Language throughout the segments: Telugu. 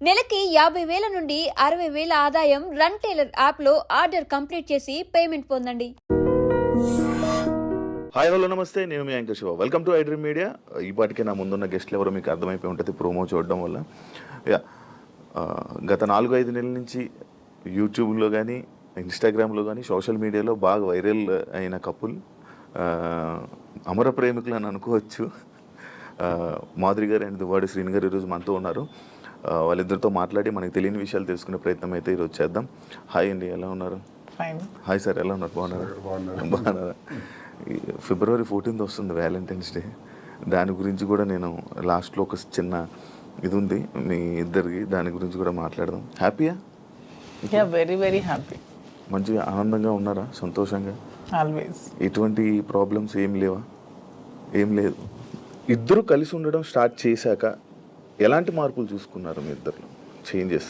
నెలకి 50,000 నుండి 60,000 ఆదాయం రన్ టైలర్ యాప్లో ఆర్డర్ కంప్లీట్ చేసి పేమెంట్ పొందండి. హాయ్ హలో నమస్తే, నేను మీ anchor Shiva. Welcome to iDream media. ఈ పాటికే నా ముందున్న గెస్ట్లు ఎవరో మీకు అర్థమైపోయి ఉంటుంది ప్రోమో చూడడం వల్ల. గత 4-5 నెలల నుంచి యూట్యూబ్లో కానీ ఇన్స్టాగ్రామ్లో కానీ సోషల్ మీడియాలో బాగా వైరల్ అయిన కపుల్, అమర ప్రేమికులు అని అనుకోవచ్చు. మాధురి గారు అండ్ దువ్వాడి శ్రీని గారు ఈరోజు మనతో ఉన్నారు. వాళ్ళిద్దరితో మాట్లాడి మనకి తెలియని విషయాలు తెలుసుకునే ప్రయత్నం అయితే ఈరోజు చేద్దాం. హాయ్ అండి, ఎలా ఉన్నారు? హాయ్ సార్, ఎలా ఉన్నారు? బాగున్నారా? February 14th వస్తుంది వ్యాలంటైన్స్ డే. దాని గురించి కూడా నేను లాస్ట్లో ఒక చిన్న ఇది ఉంది మీ ఇద్దరికి, దాని గురించి కూడా మాట్లాడదాం. హ్యాపీయా? Very very happy. మంచిగా ఆనందంగా ఉన్నారా? సంతోషంగా? ఆల్వేస్. ఎటువంటి ప్రాబ్లమ్స్ ఏం లేవా? ఏం లేదు. ఇద్దరు కలిసి ఉండడం స్టార్ట్ చేశాక ఎలాంటి మార్పులు చూసుకున్నారు మీ ఇద్దరు? చేంజెస్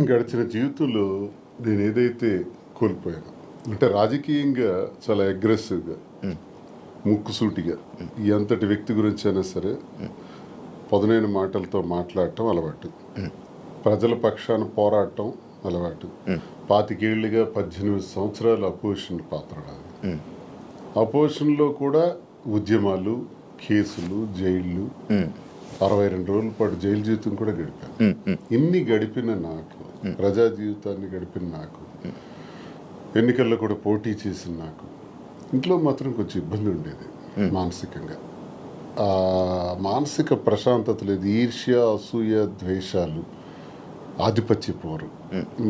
గడిచిన జీవితంలో నేను ఏదైతే కోల్పోయాను అంటే రాజకీయంగా చాలా అగ్రెసివ్గా, ముక్కుసూటిగా ఎంతటి వ్యక్తి గురించి అయినా సరే పదునైన మాటలతో మాట్లాడటం అలవాటు, ప్రజల పక్షాన పోరాటం అలవాటు. 25 ఏళ్ళుగా 18 సంవత్సరాలు అపోజిషన్ పాత్ర నాది. అపోజిషన్లో కూడా ఉద్యమాలు, కేసులు, జైళ్ళు, 62 రోజుల పాటు జైలు జీవితం కూడా గడిపాను. ఇన్ని గడిపిన నాకు, ప్రజా జీవితాన్ని గడిపిన నాకు, ఎన్నికల్లో కూడా పోటీ చేసిన నాకు ఇంట్లో మాత్రం కొంచెం ఇబ్బంది ఉండేది మానసికంగా. మానసిక ప్రశాంతత లేదు. ఈర్ష్య, అసూయ, ద్వేషాలు, ఆధిపత్య పోరు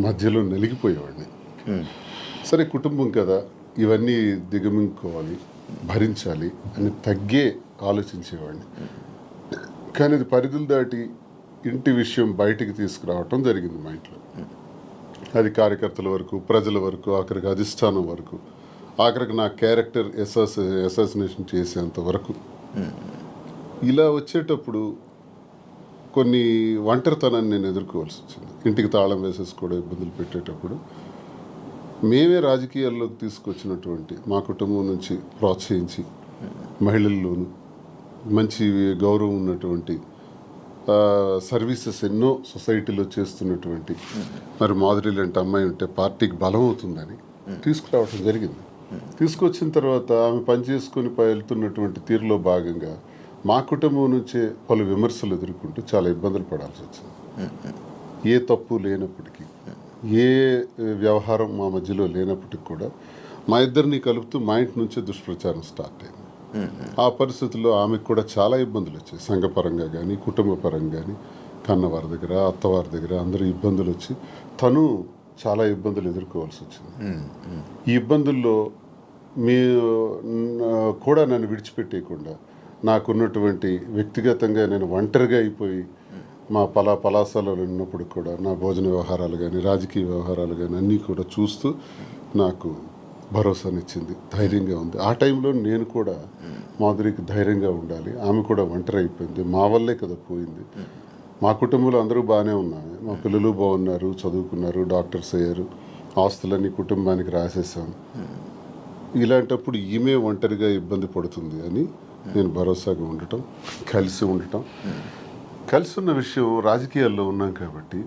మధ్యలో నలిగిపోయేవాడిని. సరే, కుటుంబం కదా, ఇవన్నీ దిగమింగుకోవాలి, భరించాలి అని తగ్గే ఆలోచించేవాడిని. కానీ అది పరిధులు దాటి ఇంటి విషయం బయటికి తీసుకురావటం జరిగింది మా ఇంట్లో. అది కార్యకర్తల వరకు, ప్రజల వరకు, ఆఖరికి అధిష్టానం వరకు, ఆఖరికి నా క్యారెక్టర్ అసాసినేషన్ చేసేంత వరకు. ఇలా వచ్చేటప్పుడు కొన్ని ఒంటరితనాన్ని నేను ఎదుర్కోవాల్సి వచ్చింది. ఇంటికి తాళం వేసేసుకోవడం, ఇబ్బందులు పెట్టేటప్పుడు మేమే రాజకీయాల్లోకి తీసుకొచ్చినటువంటి మా కుటుంబం నుంచి ప్రోత్సహించి మహిళల్లోనూ మంచి గౌరవం ఉన్నటువంటి సర్వీసెస్ ఎన్నో సొసైటీలో చేస్తున్నటువంటి మరి మాధురి లాంటి అమ్మాయి ఉంటే పార్టీకి బలం అవుతుందని తీసుకురావడం జరిగింది. తీసుకొచ్చిన తర్వాత ఆమె పనిచేసుకొని వెళ్తున్నటువంటి తీరులో భాగంగా మా కుటుంబం నుంచే పలు విమర్శలు ఎదుర్కొంటూ చాలా ఇబ్బందులు పడాల్సి వచ్చింది. ఏ తప్పు లేనప్పటికీ, ఏ వ్యవహారం మా మధ్యలో లేనప్పటికీ కూడా మా ఇద్దరిని కలుపుతూ మా ఇంటి నుంచే దుష్ప్రచారం స్టార్ట్ అయింది. ఆ పరిస్థితుల్లో ఆమెకు కూడా చాలా ఇబ్బందులు వచ్చాయి. సంఘపరంగా కానీ, కుటుంబ పరంగా కానీ, కన్నవారి దగ్గర, అత్తవారి దగ్గర అందరూ ఇబ్బందులు వచ్చి తను చాలా ఇబ్బందులు ఎదుర్కోవాల్సి వచ్చింది. ఈ ఇబ్బందుల్లో మీ కూడా నన్ను విడిచిపెట్టేయకుండా నాకున్నటువంటి వ్యక్తిగతంగా నేను ఒంటరిగా అయిపోయి మా పలాసాలలో ఉన్నప్పుడు కూడా నా భోజన వ్యవహారాలు కానీ, రాజకీయ వ్యవహారాలు కానీ అన్నీ కూడా చూస్తూ నాకు భరోసానిచ్చింది, ధైర్యంగా ఉంది. ఆ టైంలో నేను కూడా మాధురికి ధైర్యంగా ఉండాలి, ఆమె కూడా ఒంటరి అయిపోయింది, మా వల్లే కదా పోయింది. మా కుటుంబంలో అందరూ బాగానే ఉన్నారు, మా పిల్లలు బాగున్నారు, చదువుకున్నారు, డాక్టర్స్ అయ్యారు, ఆస్తులన్నీ కుటుంబానికి రాసేసాం. ఇలాంటప్పుడు ఈమె ఒంటరిగా ఇబ్బంది పడుతుంది అని నేను భరోసాగా ఉండటం, కలిసి ఉండటం. కలిసి ఉన్న విషయం రాజకీయాల్లో ఉన్నాం కాబట్టి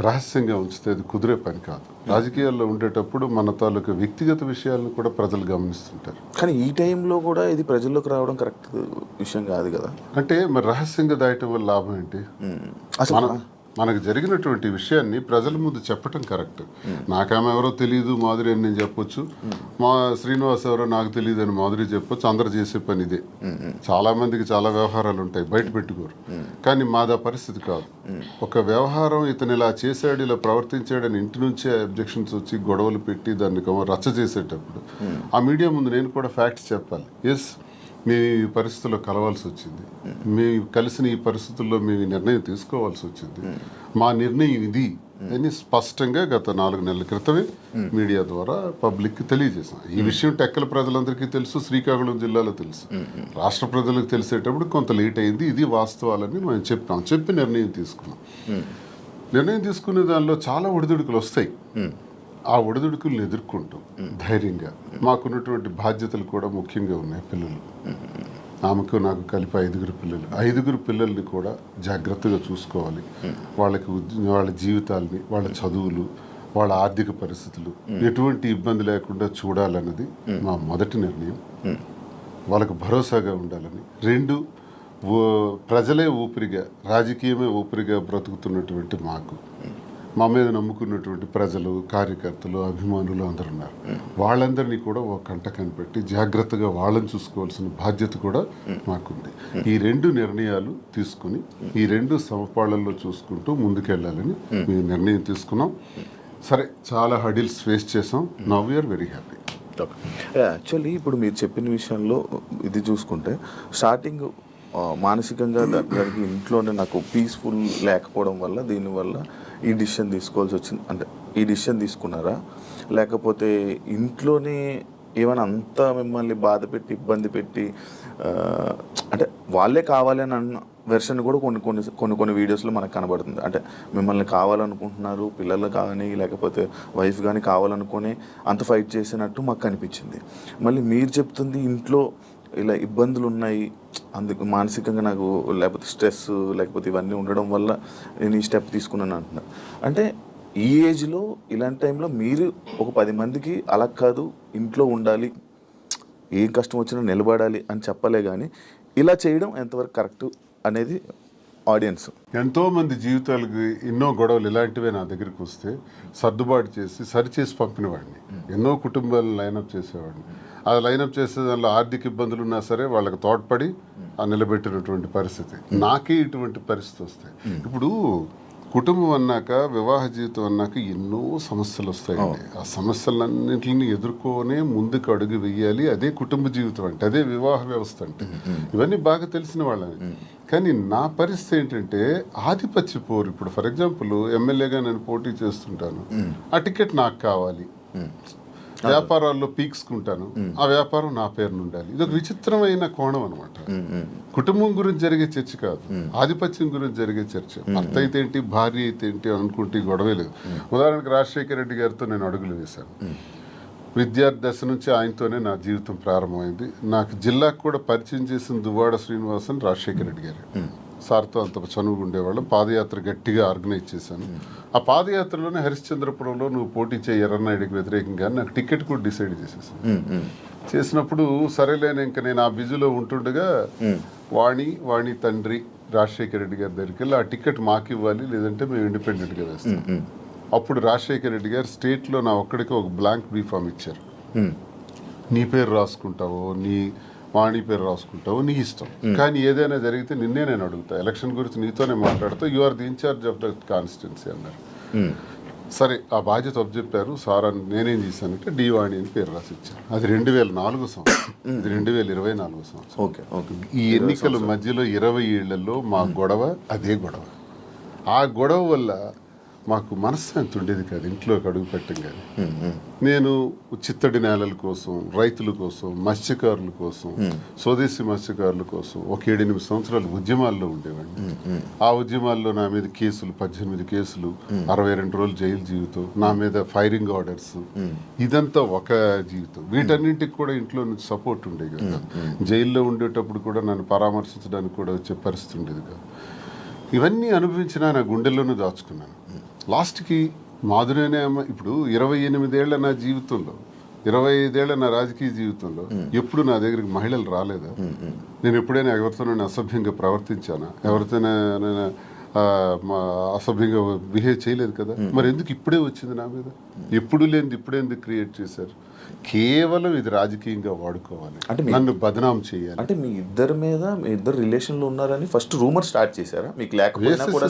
రహస్యంగా ఉంచితే అది కుదిరే పని కాదు. రాజకీయాల్లో ఉండేటప్పుడు మన తాలూకు వ్యక్తిగత విషయాలను కూడా ప్రజలు గమనిస్తుంటారు. కానీ ఈ టైంలో కూడా ఇది ప్రజల్లోకి రావడం కరెక్ట్ విషయం కాదు కదా. అంటే మరి రహస్యంగా దాయటం వల్ల లాభం ఏంటి? మనకు జరిగినటువంటి విషయాన్ని ప్రజల ముందు చెప్పటం కరెక్ట్. నాకామె ఎవరో తెలియదు మాధురి అని నేను చెప్పొచ్చు, మా శ్రీనివాస్ ఎవరో నాకు తెలియదు అని మాధురి చెప్పొచ్చు. అందరు చేసే పని ఇదే. చాలా మందికి చాలా వ్యవహారాలు ఉంటాయి, బయట పెట్టుకోరు. కానీ మాదా పరిస్థితి కాదు. ఒక వ్యవహారం ఇతను ఇలా చేశాడు, ఇలా ప్రవర్తించాడని ఇంటి నుంచే అబ్జెక్షన్స్ వచ్చి గొడవలు పెట్టి దాన్ని రచ్చ చేసేటప్పుడు ఆ మీడియా ముందు నేను కూడా ఫ్యాక్ట్స్ చెప్పాలి. ఎస్, మేము ఈ పరిస్థితుల్లో కలవాల్సి వచ్చింది, మేము కలిసిన ఈ పరిస్థితుల్లో మేము ఈ నిర్ణయం తీసుకోవాల్సి వచ్చింది, మా నిర్ణయం ఇది అని స్పష్టంగా గత 4 నెలల క్రితమే మీడియా ద్వారా పబ్లిక్కి తెలియజేసాం. ఈ విషయం టెక్కల ప్రజలందరికీ తెలుసు, శ్రీకాకుళం జిల్లాలో తెలుసు, రాష్ట్ర ప్రజలకు తెలిసేటప్పుడు కొంత లేట్ అయింది. ఇది వాస్తవాలని మేము చెప్పి నిర్ణయం తీసుకున్నాం. నిర్ణయం తీసుకునే దానిలో చాలా ఒడిదుడుకులు వస్తాయి. ఆ ఒడిదుడుకులను ఎదుర్కొంటాం ధైర్యంగా. మాకున్నటువంటి బాధ్యతలు కూడా ముఖ్యంగా ఉన్నాయి. పిల్లలు ఆమెకు నాకు కలిపి 5 పిల్లలు. 5 పిల్లల్ని కూడా జాగ్రత్తగా చూసుకోవాలి. వాళ్ళకి వాళ్ళ జీవితాలని, వాళ్ళ చదువులు, వాళ్ళ ఆర్థిక పరిస్థితులు ఎటువంటి ఇబ్బంది లేకుండా చూడాలన్నది మా మొదటి నిర్ణయం. వాళ్ళకు భరోసాగా ఉండాలని. 2, ప్రజలే ఊపిరిగా, రాజకీయమే ఊపిరిగా బ్రతుకుతున్నటువంటి మాకు, మా మీద నమ్ముకున్నటువంటి ప్రజలు, కార్యకర్తలు, అభిమానులు అందరూ ఉన్నారు. వాళ్ళందరినీ కూడా ఒక కంట కనిపెట్టి జాగ్రత్తగా వాళ్ళని చూసుకోవాల్సిన బాధ్యత కూడా మాకుంది. ఈ 2 నిర్ణయాలు తీసుకుని ఈ 2 సమపాళ్లలో చూసుకుంటూ ముందుకెళ్ళాలని మేము నిర్ణయం తీసుకున్నాం. సరే, చాలా హడిల్స్ ఫేస్ చేసాం. Now we are very happy. Actually ఇప్పుడు మీరు చెప్పిన విషయంలో ఇది చూసుకుంటే స్టార్టింగ్ మానసికంగా దానికి ఇంట్లోనే నాకు పీస్ఫుల్ లేకపోవడం వల్ల దీనివల్ల ఈ డిసిషన్ తీసుకోవాల్సి వచ్చింది. అంటే ఈ డిసిషన్ తీసుకున్నారా, లేకపోతే ఇంట్లోనే ఏమైనా అంతా మిమ్మల్ని బాధ పెట్టి ఇబ్బంది పెట్టి అంటే వాళ్ళే కావాలి అని అన్న వెర్షన్ కూడా కొన్ని వీడియోస్లో మనకు కనబడుతుంది. అంటే మిమ్మల్ని కావాలనుకుంటున్నారు, పిల్లలు కానీ లేకపోతే వైఫ్ కానీ కావాలనుకొని అంత ఫైట్ చేసినట్టు మాకు కనిపించింది. మళ్ళీ మీరు చెప్తుంది ఇంట్లో ఇలా ఇబ్బందులు ఉన్నాయి, అందుకు మానసికంగా నాకు లేకపోతే స్ట్రెస్ లేకపోతే ఇవన్నీ ఉండడం వల్ల నేను ఈ స్టెప్ తీసుకున్నాను అంటున్నారు. అంటే ఈ ఏజ్లో ఇలాంటి టైంలో మీరు ఒక 10 మందికి అలా కాదు, ఇంట్లో ఉండాలి, ఏం కష్టం వచ్చినా నిలబడాలి అని చెప్పలే, కానీ ఇలా చేయడం ఎంతవరకు కరెక్ట్ అనేది ఆడియన్స్. ఎంతోమంది జీవితాలకి ఎన్నో గొడవలు ఇలాంటివే నా దగ్గరికి వస్తే సర్దుబాటు చేసి సరిచేసి పంపినవాడిని. ఎన్నో కుటుంబాలను లైనప్ చేసేవాడిని. ఆ లైనప్ చేసే దానిలో ఆర్థిక ఇబ్బందులు ఉన్నా సరే వాళ్ళకి తోడ్పడి నిలబెట్టినటువంటి పరిస్థితి. నాకే ఇటువంటి పరిస్థితి వస్తాయి. ఇప్పుడు కుటుంబం అన్నాక, వివాహ జీవితం అన్నాక ఎన్నో సమస్యలు వస్తాయండి. ఆ సమస్యలన్నింటిని ఎదుర్కొనే ముందుకు అడుగు వెయ్యాలి. అదే కుటుంబ జీవితం అంటే, అదే వివాహ వ్యవస్థ అంటే. ఇవన్నీ బాగా తెలిసిన వాళ్ళని. కానీ నా పరిస్థితి ఏంటంటే ఆధిపత్య పోరు. ఇప్పుడు ఫర్ ఎగ్జాంపుల్ ఎమ్మెల్యేగా నేను పోటీ చేస్తుంటాను, ఆ టికెట్ నాకు కావాలి. వ్యాపారాల్లో పీక్స్కుంటాను, ఆ వ్యాపారం నా పేరున ఉండాలి. ఇది ఒక విచిత్రమైన కోణం అనమాట. కుటుంబం గురించి జరిగే చర్చ కాదు, ఆధిపత్యం గురించి జరిగే చర్చ. భర్త అయితే ఏంటి, భార్య అయితే ఏంటి అనుకుంటే గొడవే లేదు. ఉదాహరణకు రాజశేఖర రెడ్డి గారితో నేను అడుగులు వేశాను. విద్యార్థి దశ నుంచి ఆయనతోనే నా జీవితం ప్రారంభమైంది. నాకు జిల్లాకు కూడా పరిచయం చేసిన దువ్వాడ శ్రీనివాసన్ రాజశేఖర రెడ్డి గారు. సార్తో అంత చనువుగా ఉండేవాళ్ళం. పాదయాత్ర గట్టిగా ఆర్గనైజ్ చేశాను. ఆ పాదయాత్రలోనే హరిశ్చంద్రపురంలో నువ్వు పోటీ చేయి ఎర్రన్నాయుడికి వ్యతిరేకంగా నాకు టికెట్ కూడా డిసైడ్ చేసేసాను. చేసినప్పుడు సరేలేని ఇంకా నేను ఆ బిజీలో ఉంటుండగా వాణి తండ్రి రాజశేఖర రెడ్డి గారి దగ్గరికి వెళ్ళి ఆ టికెట్ మాకు ఇవ్వాలి, లేదంటే మేము ఇండిపెండెంట్గా వేస్తాం. అప్పుడు రాజశేఖర రెడ్డి గారు స్టేట్లో నా ఒక్కడికి ఒక బ్లాంక్ బీఫామ్ ఇచ్చారు. నీ పేరు రాసుకుంటావో, నీ వాణి పేరు రాసుకుంటావు, నీ ఇష్టం, కానీ ఏదైనా జరిగితే నిన్నే నేను అడుగుతా, ఎలక్షన్ గురించి నీతోనే మాట్లాడుతూ, you are the incharge of the constituency అన్నారు. సరే, ఆ బాధ్యత అప్పచెప్పారు సార్. అని నేనేం చేశానంటే డి వాణి అని పేరు రాసి ఇచ్చాను. అది 2004 సంవత్సరం, ఇది 2024 సంవత్సరం. ఈ ఎన్నికల మధ్యలో 20 ఏళ్లలో మా గొడవ అదే గొడవ. ఆ గొడవ వల్ల మాకు మనశ్శాంతి ఉండేది కాదు ఇంట్లోకి అడుగు పెట్టంగానే. నేను చిత్తడి నేలల కోసం, రైతుల కోసం, మత్స్యకారుల కోసం, స్వదేశీ మత్స్యకారుల కోసం ఒక 7-8 సంవత్సరాలు ఉద్యమాల్లో ఉండేవాడిని. ఆ ఉద్యమాల్లో నా మీద కేసులు, 18 కేసులు, 62 రోజులు జైలు జీవితం, నా మీద ఫైరింగ్ ఆర్డర్స్, ఇదంతా ఒక జీవితం. వీటన్నింటికి కూడా ఇంట్లో నుంచి సపోర్ట్ ఉండేది కదా. జైల్లో ఉండేటప్పుడు కూడా నన్ను పరామర్శించడానికి కూడా వచ్చే పరిస్థితి ఉండేది కాదు. ఇవన్నీ అనుభవించినా నా గుండెల్లోనూ దాచుకున్నాను. లాస్ట్కి మాధురేనే అమ్మ. ఇప్పుడు 28 ఏళ్ల నా జీవితంలో, 25 ఏళ్ల నా రాజకీయ జీవితంలో ఎప్పుడు నా దగ్గరికి మహిళలు రాలేదా? నేను ఎప్పుడైనా ఎవరితోనైనా అసభ్యంగా ప్రవర్తించానా? ఎవరితోనైనా అసభ్యంగా బిహేవ్ చేయలేదు కదా. మరి ఎందుకు ఇప్పుడే వచ్చింది నా మీద? ఎప్పుడు లేనిది ఇప్పుడే ఎందుకు క్రియేట్ చేశారు? కేవలం ఇది రాజకీయంగా వాడుకోవాలి, అంటే నన్ను బదనాం చేయాలి. అంటే మీ ఇద్దరు మీద, మీ ఇద్దరు రిలేషన్లో ఉన్నారని ఫస్ట్ రూమర్ స్టార్ట్ చేశారా? మీకు లేకపోయినా కూడా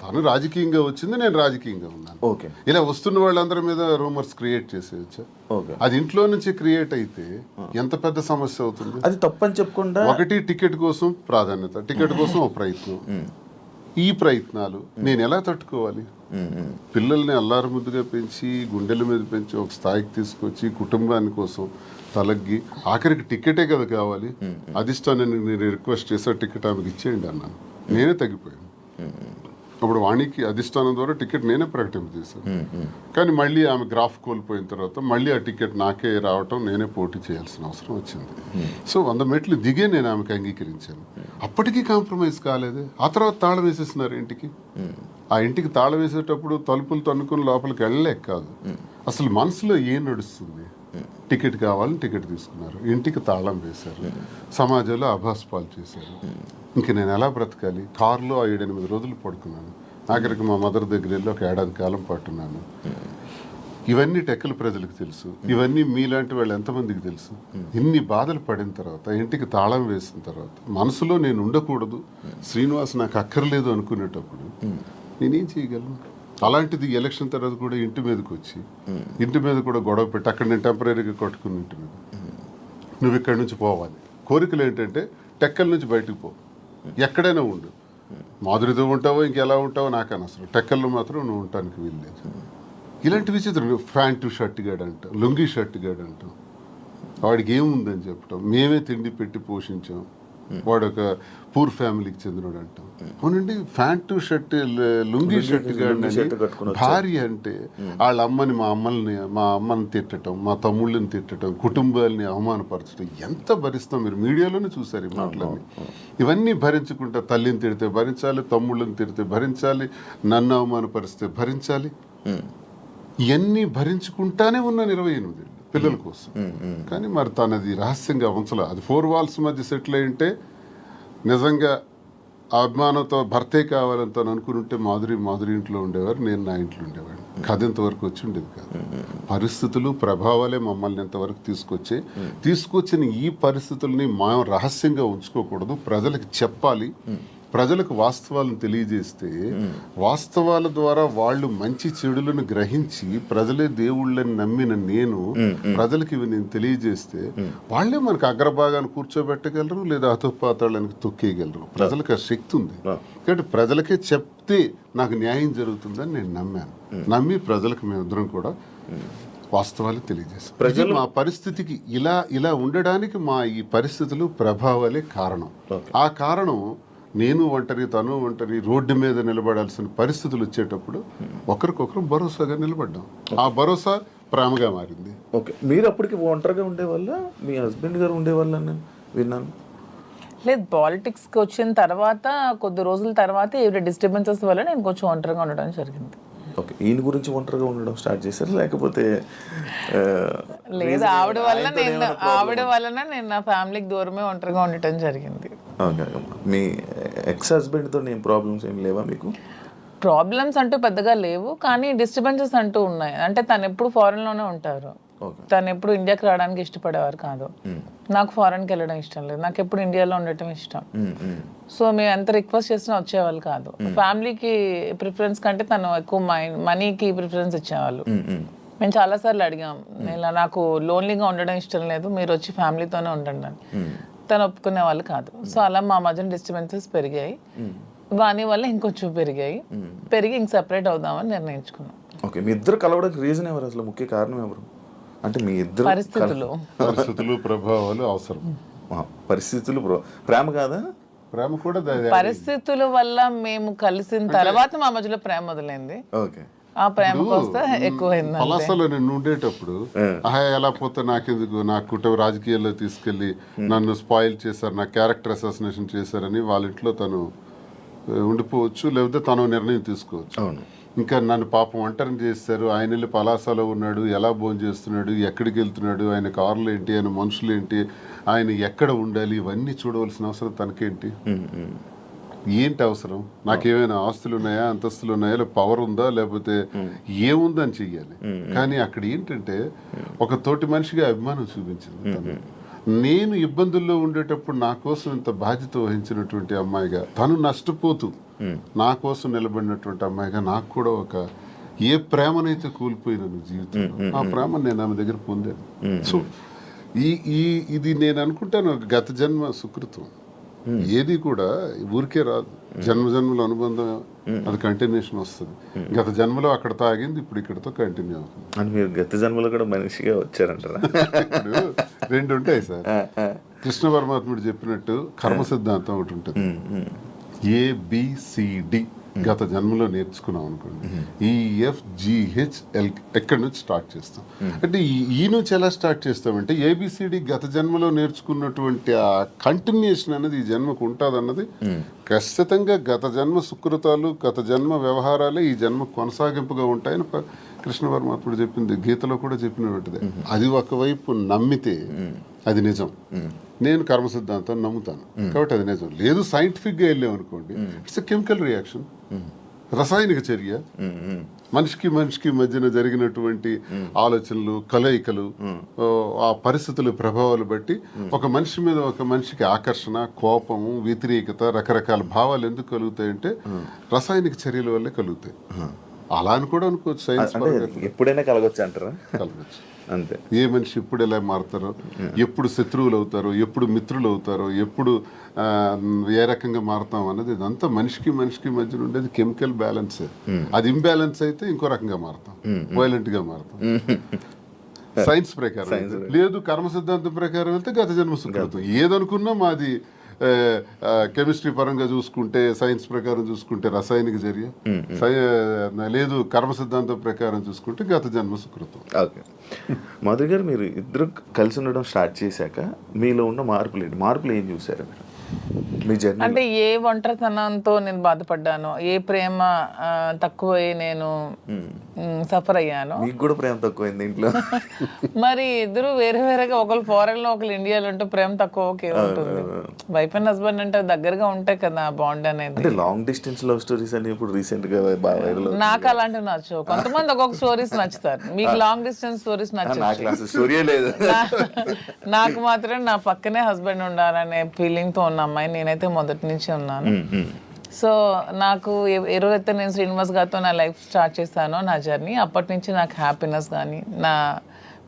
తను రాజకీయంగా వచ్చింది, నేను రాజకీయంగా ఉన్నాను. ఓకే, ఇలా వస్తున్న వాళ్ళందరి మీద రూమర్స్ క్రియేట్ చేసేయచ్చా? అది ఇంట్లో నుంచి క్రియేట్ అయితే ఎంత పెద్ద సమస్య అవుతుంది. అది తప్పని చెప్పకుండా ఒకటి టికెట్ కోసం ప్రాధాన్యత, టికెట్ కోసం ఒక ప్రయత్నం. ఈ ప్రయత్నాలు నేను ఎలా తట్టుకోవాలి? పిల్లల్ని అల్లారు ముద్దుగా పెంచి, గుండెల మీద పెంచి, ఒక స్థాయికి తీసుకొచ్చి, కుటుంబాని కోసం తలగ్గి, ఆఖరికి టికెటే కదా కావాలి. అధిష్టాన్ని నేను రిక్వెస్ట్ చేసా, టికెట్ ఆమెకి ఇచ్చేయండి అన్నాను. నేనే తగ్గిపోయాను. అప్పుడు వాణికి అధిష్టానం ద్వారా టికెట్ నేనే ప్రకటింపజేశాను. కానీ మళ్ళీ ఆమె గ్రాఫ్ కోల్పోయిన తర్వాత మళ్ళీ ఆ టికెట్ నాకే రావటం, నేనే పోటీ చేయాల్సిన అవసరం వచ్చింది. సో 100 మెట్లు దిగే నేను ఆమెకు అంగీకరించాను. అప్పటికీ కాంప్రమైజ్ కాలేదు. ఆ తర్వాత తాళం వేసేస్తున్నారు ఇంటికి. ఆ ఇంటికి తాళం వేసేటప్పుడు తలుపులు తన్నుకుని లోపలికి వెళ్ళలేక కాదు, అసలు మనసులో ఏం నడుస్తుంది. టికెట్ కావాలని టికెట్ తీసుకున్నారు, ఇంటికి తాళం వేశారు, సమాజంలో అభాస్పాలు చేశారు. ఇంక నేను ఎలా బ్రతకాలి? కారులో 7-8 రోజులు పడుకున్నాను. ఆఖరికి మా మదర్ దగ్గర వెళ్ళి ఒక ఏడాది కాలం పట్టున్నాను. ఇవన్నీ టెక్కల ప్రజలకు తెలుసు, ఇవన్నీ మీలాంటి వాళ్ళు ఎంతమందికి తెలుసు. ఇన్ని బాధలు పడిన తర్వాత, ఇంటికి తాళం వేసిన తర్వాత, మనసులో నేను ఉండకూడదు, శ్రీనివాస్ నాకు అక్కర్లేదు అనుకునేటప్పుడు నేనేం చేయగలను? అలాంటిది ఎలక్షన్ తర్వాత కూడా ఇంటి మీదకి వచ్చి, ఇంటి మీద కూడా గొడవ పెట్టి, అక్కడ నేను టెంపరీగా కొట్టుకుని ఇంటి మీద, నువ్వు ఇక్కడి నుంచి పోవాలి. కోరికలు ఏంటంటే టెక్కల నుంచి బయటకు పో, ఎక్కడైనా ఉండు, మాధురితో ఉంటావో ఇంకెలా ఉంటావో నాకు అనవసరం, టెక్కల్లో మాత్రం నువ్వు ఉండటానికి వీల్లేదు. ఇలాంటి విచిత్రం. ప్యాంటు షర్ట్ గాడు అంటాం, లుంగీ షర్ట్ గాడు అంటాం, వాడికి ఏముందని చెప్పటం, మేమే తిండి పెట్టి పోషించాం, వాడు ఒక పూర్ ఫ్యామిలీకి చెందినవాడు అంటాం. అవునండి, ప్యాంటు షర్ట్ లుంగీ షర్ట్ గాడు భార్య అంటే వాళ్ళ అమ్మని, మా అమ్మని తిట్టడం, మా తమ్ముళ్ళని తిట్టడం, కుటుంబాలని అవమానపరచడం ఎంత భరిస్తాం? మీరు మీడియాలోనే చూసారు ఈ మాటలన్నీ. ఇవన్నీ భరించుకుంటా తల్లిని తిడితే భరించాలి, తమ్ముళ్ళని తిడితే భరించాలి, నన్ను అవమానపరిస్తే భరించాలి. ఇవన్నీ భరించుకుంటానే ఉన్నాను 28 ఏళ్ళు పిల్లల కోసం. కానీ మరి తనది రహస్యంగా ఉంచలే. అది 4 walls మధ్య సెటిల్ అయి ఉంటే నిజంగా ఆ అభిమానంతో భర్తే కావాలని తను అనుకుని ఉంటే మాధురి ఇంట్లో ఉండేవారు, నేను నా ఇంట్లో ఉండేవాడిని. కథ ఇంతవరకు వచ్చి ఉండేది కాదు. పరిస్థితులు, ప్రభావాలే మమ్మల్ని ఇంతవరకు తీసుకొచ్చిన ఈ పరిస్థితుల్ని మనం రహస్యంగా ఉంచుకోకూడదు, ప్రజలకు చెప్పాలి. ప్రజలకు వాస్తవాలను తెలియజేస్తే, వాస్తవాల ద్వారా వాళ్ళు మంచి చెడులను గ్రహించి ప్రజలే దేవుళ్ళని నమ్మిన నేను ప్రజలకు ఇవి నేను తెలియజేస్తే వాళ్ళే మనకు అగ్రభాగాన్ని కూర్చోబెట్టగలరు, లేదా అతుపాతాళానికి తొక్కేయగలరు. ప్రజలకు ఆ శక్తి ఉంది. కాబట్టి ప్రజలకే చెప్తే నాకు న్యాయం జరుగుతుందని నేను నమ్మాను. నమ్మి ప్రజలకు మేమిద్దరం కూడా వాస్తవాలు తెలియజేస్తాం. ప్రజలు మా పరిస్థితికి ఇలా ఉండడానికి మా ఈ పరిస్థితులు, ప్రభావాలే కారణం. ఆ కారణం నేను ఒంటరి, తను ఒంటరి, రోడ్డు మీద నిలబడాల్సిన పరిస్థితులు వచ్చేటప్పుడు ఒకరికొకరు భరోసాగా నిలబడ్డాం. ఆ భరోసా ప్రేమగా మారింది. ఓకే, మీరు అప్పటికి ఒంటరిగా ఉండేవాళ్ళ, మీ హస్బెండ్ గారు ఉండేవాళ్ళని విన్నాను. లేదు, పాలిటిక్స్కి వచ్చిన తర్వాత కొద్ది రోజుల తర్వాత ఏవి డిస్టర్బెన్సెస్ వల్ల నేను కొంచెం ఒంటరిగా ఉండడం జరిగింది. ఓకే, ఈయన గురించి ఒంటరిగా ఉండడం స్టార్ట్ చేశారు, లేకపోతే లేదు, ఆవిడ వలన నేను నా ఫ్యామిలీకి దూరమే ఒంటరిగా ఉండటం జరిగింది. మీ ఎక్స్ హస్బెండ్తో ఏం ప్రాబ్లమ్స్ ఏం లేవా మీకు? ప్రాబ్లమ్స్ అంటూ పెద్దగా లేవు, కానీ డిస్టర్బెన్సెస్ అంటూ ఉన్నాయి. అంటే తను ఎప్పుడు ఫారెన్లోనే ఉంటారు, తను ఎప్పుడు ఇండియాకి రావడానికి ఇష్టపడేవారు కాదు. నాకు ఫారెన్కి వెళ్ళడం ఇష్టం లేదు, నాకు ఎప్పుడు ఇండియాలో ఉండటం ఇష్టం. సో మేము ఎంత రిక్వెస్ట్ చేసినా వచ్చేవాళ్ళు కాదు. ఫ్యామిలీకి ప్రిఫరెన్స్ కంటే తను ఎక్కువ మనీకి ప్రిఫరెన్స్ ఇచ్చేవాళ్ళు. మేము చాలాసార్లు అడిగాం, ఇలా నాకు లోన్లీగా ఉండడం ఇష్టం లేదు, మీరు వచ్చి ఫ్యామిలీతోనే ఉండండి అని. తను ఒప్పుకునే వాళ్ళు కాదు. సో అలా మా మధ్యన డిస్టర్బెన్సెస్ పెరిగాయి. వాని వల్ల ఇంకొంచెం పెరిగి ఇంక సెపరేట్ అవుదామని నిర్ణయించుకున్నాం. ఓకే, మీ ఇద్దరు కలవడానికి రీజన్ ఎవరు, అసలు ముఖ్య కారణం ఎవరు? అంటే మీ ఇద్దరు పరిస్థితులు, ప్రభావాలు అవసరం. పరిస్థితులు, ప్రేమ కాదా? ప్రేమ కూడా పరిస్థితుల వల్ల మేము కలిసిన తర్వాత మా మధ్యలో ప్రేమ మొదలైంది. ఓకే, ఆ ప్రేమ కోస్తే ఎక్కువైంది. పలాసలో నేను ఉండేటప్పుడు ఎలా పోతే నాకెందుకు, నా కుటుంబ రాజకీయాల్లో తీసుకెళ్లి నన్ను స్పాయిల్ చేశారు, నా క్యారెక్టర్ అసాసినేషన్ చేశారని వాళ్ళ ఇంట్లో తను ఉండిపోవచ్చు, లేకపోతే తను నిర్ణయం తీసుకోవచ్చు. ఇంకా నన్ను పాపం ఒంటరిని చేస్తారు. ఆయన వెళ్ళి పలాసలో ఉన్నాడు, ఎలా భోజనం చేస్తున్నాడు, ఎక్కడికి వెళ్తున్నాడు, ఆయన కార్లు ఏంటి, ఆయన మనుషులు ఏంటి, ఆయన ఎక్కడ ఉండాలి, ఇవన్నీ చూడవలసిన అవసరం తనకేంటి? ఏంటి అవసరం? నాకేమైనా ఆస్తులు ఉన్నాయా, అంతస్తులు ఉన్నాయా, లేదా పవర్ ఉందా, లేకపోతే ఏముందని చెయ్యాలి. కానీ అక్కడ ఏంటంటే ఒక తోటి మనిషిగా అభిమానం చూపించింది తను. నేను ఇబ్బందుల్లో ఉండేటప్పుడు నా కోసం ఇంత బాధ్యత వహించినటువంటి అమ్మాయిగా, తను నష్టపోతూ నా కోసం నిలబడినటువంటి అమ్మాయిగా నాకు కూడా ఒక ఏ ప్రేమనైతే కోల్పోయినాను జీవితంలో, ఆ ప్రేమ నేను ఆమె దగ్గర పొందాను. సో ఇది నేను అనుకుంటాను గత జన్మ సుకృతం. ఏది కూడా ఊరికే రాదు, జన్మల అనుబంధం, అది కంటిన్యూషన్ వస్తుంది. గత జన్మలో అక్కడ తాగింది, ఇప్పుడు ఇక్కడతో కంటిన్యూ అవుతుంది. అని మీరు గత జన్మలో కూడా మనిషిగా వచ్చారంటారా? ఇప్పుడు 2 ఉంటాయి సార్. కృష్ణ పరమాత్ముడు చెప్పినట్టు కర్మ సిద్ధాంతం ఒకటి ఉంటుంది, ABCD గత జన్మలో నేర్చుకున్నాం అనుకోండి, EFGHL ఎక్కడి నుంచి స్టార్ట్ చేస్తాం. అంటే ఈ నుంచి ఎలా స్టార్ట్ చేస్తామంటే ABCD గత జన్మలో నేర్చుకున్నటువంటి ఆ కంటిన్యూషన్ అనేది ఈ జన్మకు ఉంటుంది అన్నది ఖచ్చితంగా గత జన్మ సుకృతాలు, గత జన్మ వ్యవహారాలే ఈ జన్మ కొనసాగింపుగా ఉంటాయని కృష్ణ పరమాత్ముడు చెప్పింది, గీతలో కూడా చెప్పినటువంటిదే. అది ఒకవైపు నమ్మితే అది నిజం. నేను కర్మ సిద్ధాంతాన్ని నమ్ముతాను కాబట్టి అది నిజం. లేదు సైంటిఫిక్గా వెళ్ళామనుకోండి, ఇట్స్ ఎ కెమికల్ రియాక్షన్, రసాయనిక చర్య. మనిషికి మనిషికి మధ్యన జరిగినటువంటి ఆలోచనలు, కలయికలు, ఆ పరిస్థితుల ప్రభావాలు బట్టి ఒక మనిషి మీద ఒక మనిషికి ఆకర్షణ, కోపము, వ్యతిరేకత, రకరకాల భావాలు ఎందుకు కలుగుతాయంటే రసాయనిక చర్యల వల్లే కలుగుతాయి. అలా అని కూడా అనుకోవచ్చు, సైన్స్ ఎప్పుడైనా కలగొచ్చు అంటారా? కలగచ్చు. అంతే. ఏ మనిషి ఎప్పుడు ఎలా మారుతారో, ఎప్పుడు శత్రువులు అవుతారో, ఎప్పుడు మిత్రులు అవుతారో, ఎప్పుడు ఏ రకంగా మారుతాం అన్నది ఇదంతా మనిషికి మనిషికి మధ్య ఉండేది కెమికల్ బ్యాలెన్స్. అది ఇంబ్యాలెన్స్ అయితే ఇంకో రకంగా మారుతాం, వైలెంట్ గా మారుతాం. సైన్స్ ప్రకారం లేదు, కర్మ సిద్ధాంతం ప్రకారం వెళ్తే గత జన్మ సుకృతం. ఏదనుకున్నా మాది కెమిస్ట్రీ పరంగా చూసుకుంటే, సైన్స్ ప్రకారం చూసుకుంటే రసాయనిక చర్య, లేదు కర్మ సిద్ధాంతం ప్రకారం చూసుకుంటే గత జన్మ సుకృతం. ఓకే మాధురి గారు, మీరు ఇద్దరు కలిసి ఉండడం స్టార్ట్ చేశాక మీలో ఉన్న మార్పులు ఏం చూసారు మీరు మీ జర్నీ? అంటే ఏ ఒంటరితనంతో నేను బాధపడ్డానో, ఏ ప్రేమ తక్కువై నేను సఫర్ అయ్యాను. మీకు కూడా ప్రేమ తక్కువైంది ఇంట్లో? మరి ఇద్దరు వేరే వేరేగా, ఒకరు ఫారెన్ లో ఒకరు ఇండియాలో ఉంటే ప్రేమ తక్కువ ఉంటుంది. వైఫ్ అండ్ హస్బెండ్ అంటే దగ్గరగా ఉంటాయి కదా బాండ్ అనేది. అంటే లాంగ్ డిస్టెన్స్ లవ్ స్టోరీస్ అని ఇప్పుడు రీసెంట్ గా బాగా వైరల్. నాకు అలాంటివి నచ్చవు. కొంతమంది ఒక్కొక్క స్టోరీస్ నచ్చుతారు. మీకు లాంగ్ డిస్టెన్స్ స్టోరీస్ నచ్చవు. స్టోరీ లేదు. నాకు మాత్రం నా పక్కనే హస్బెండ్ ఉండాలనే ఫీలింగ్ తో ఉన్న అమ్మాయి నేనైతే మొదటి నుంచి ఉన్నాను. సో నాకు ఎవరైతే నేను శ్రీనివాస్ గారితో నా లైఫ్ స్టార్ట్ చేశానో, నా జర్నీ, అప్పటి నుంచి నాకు హ్యాపీనెస్ కానీ,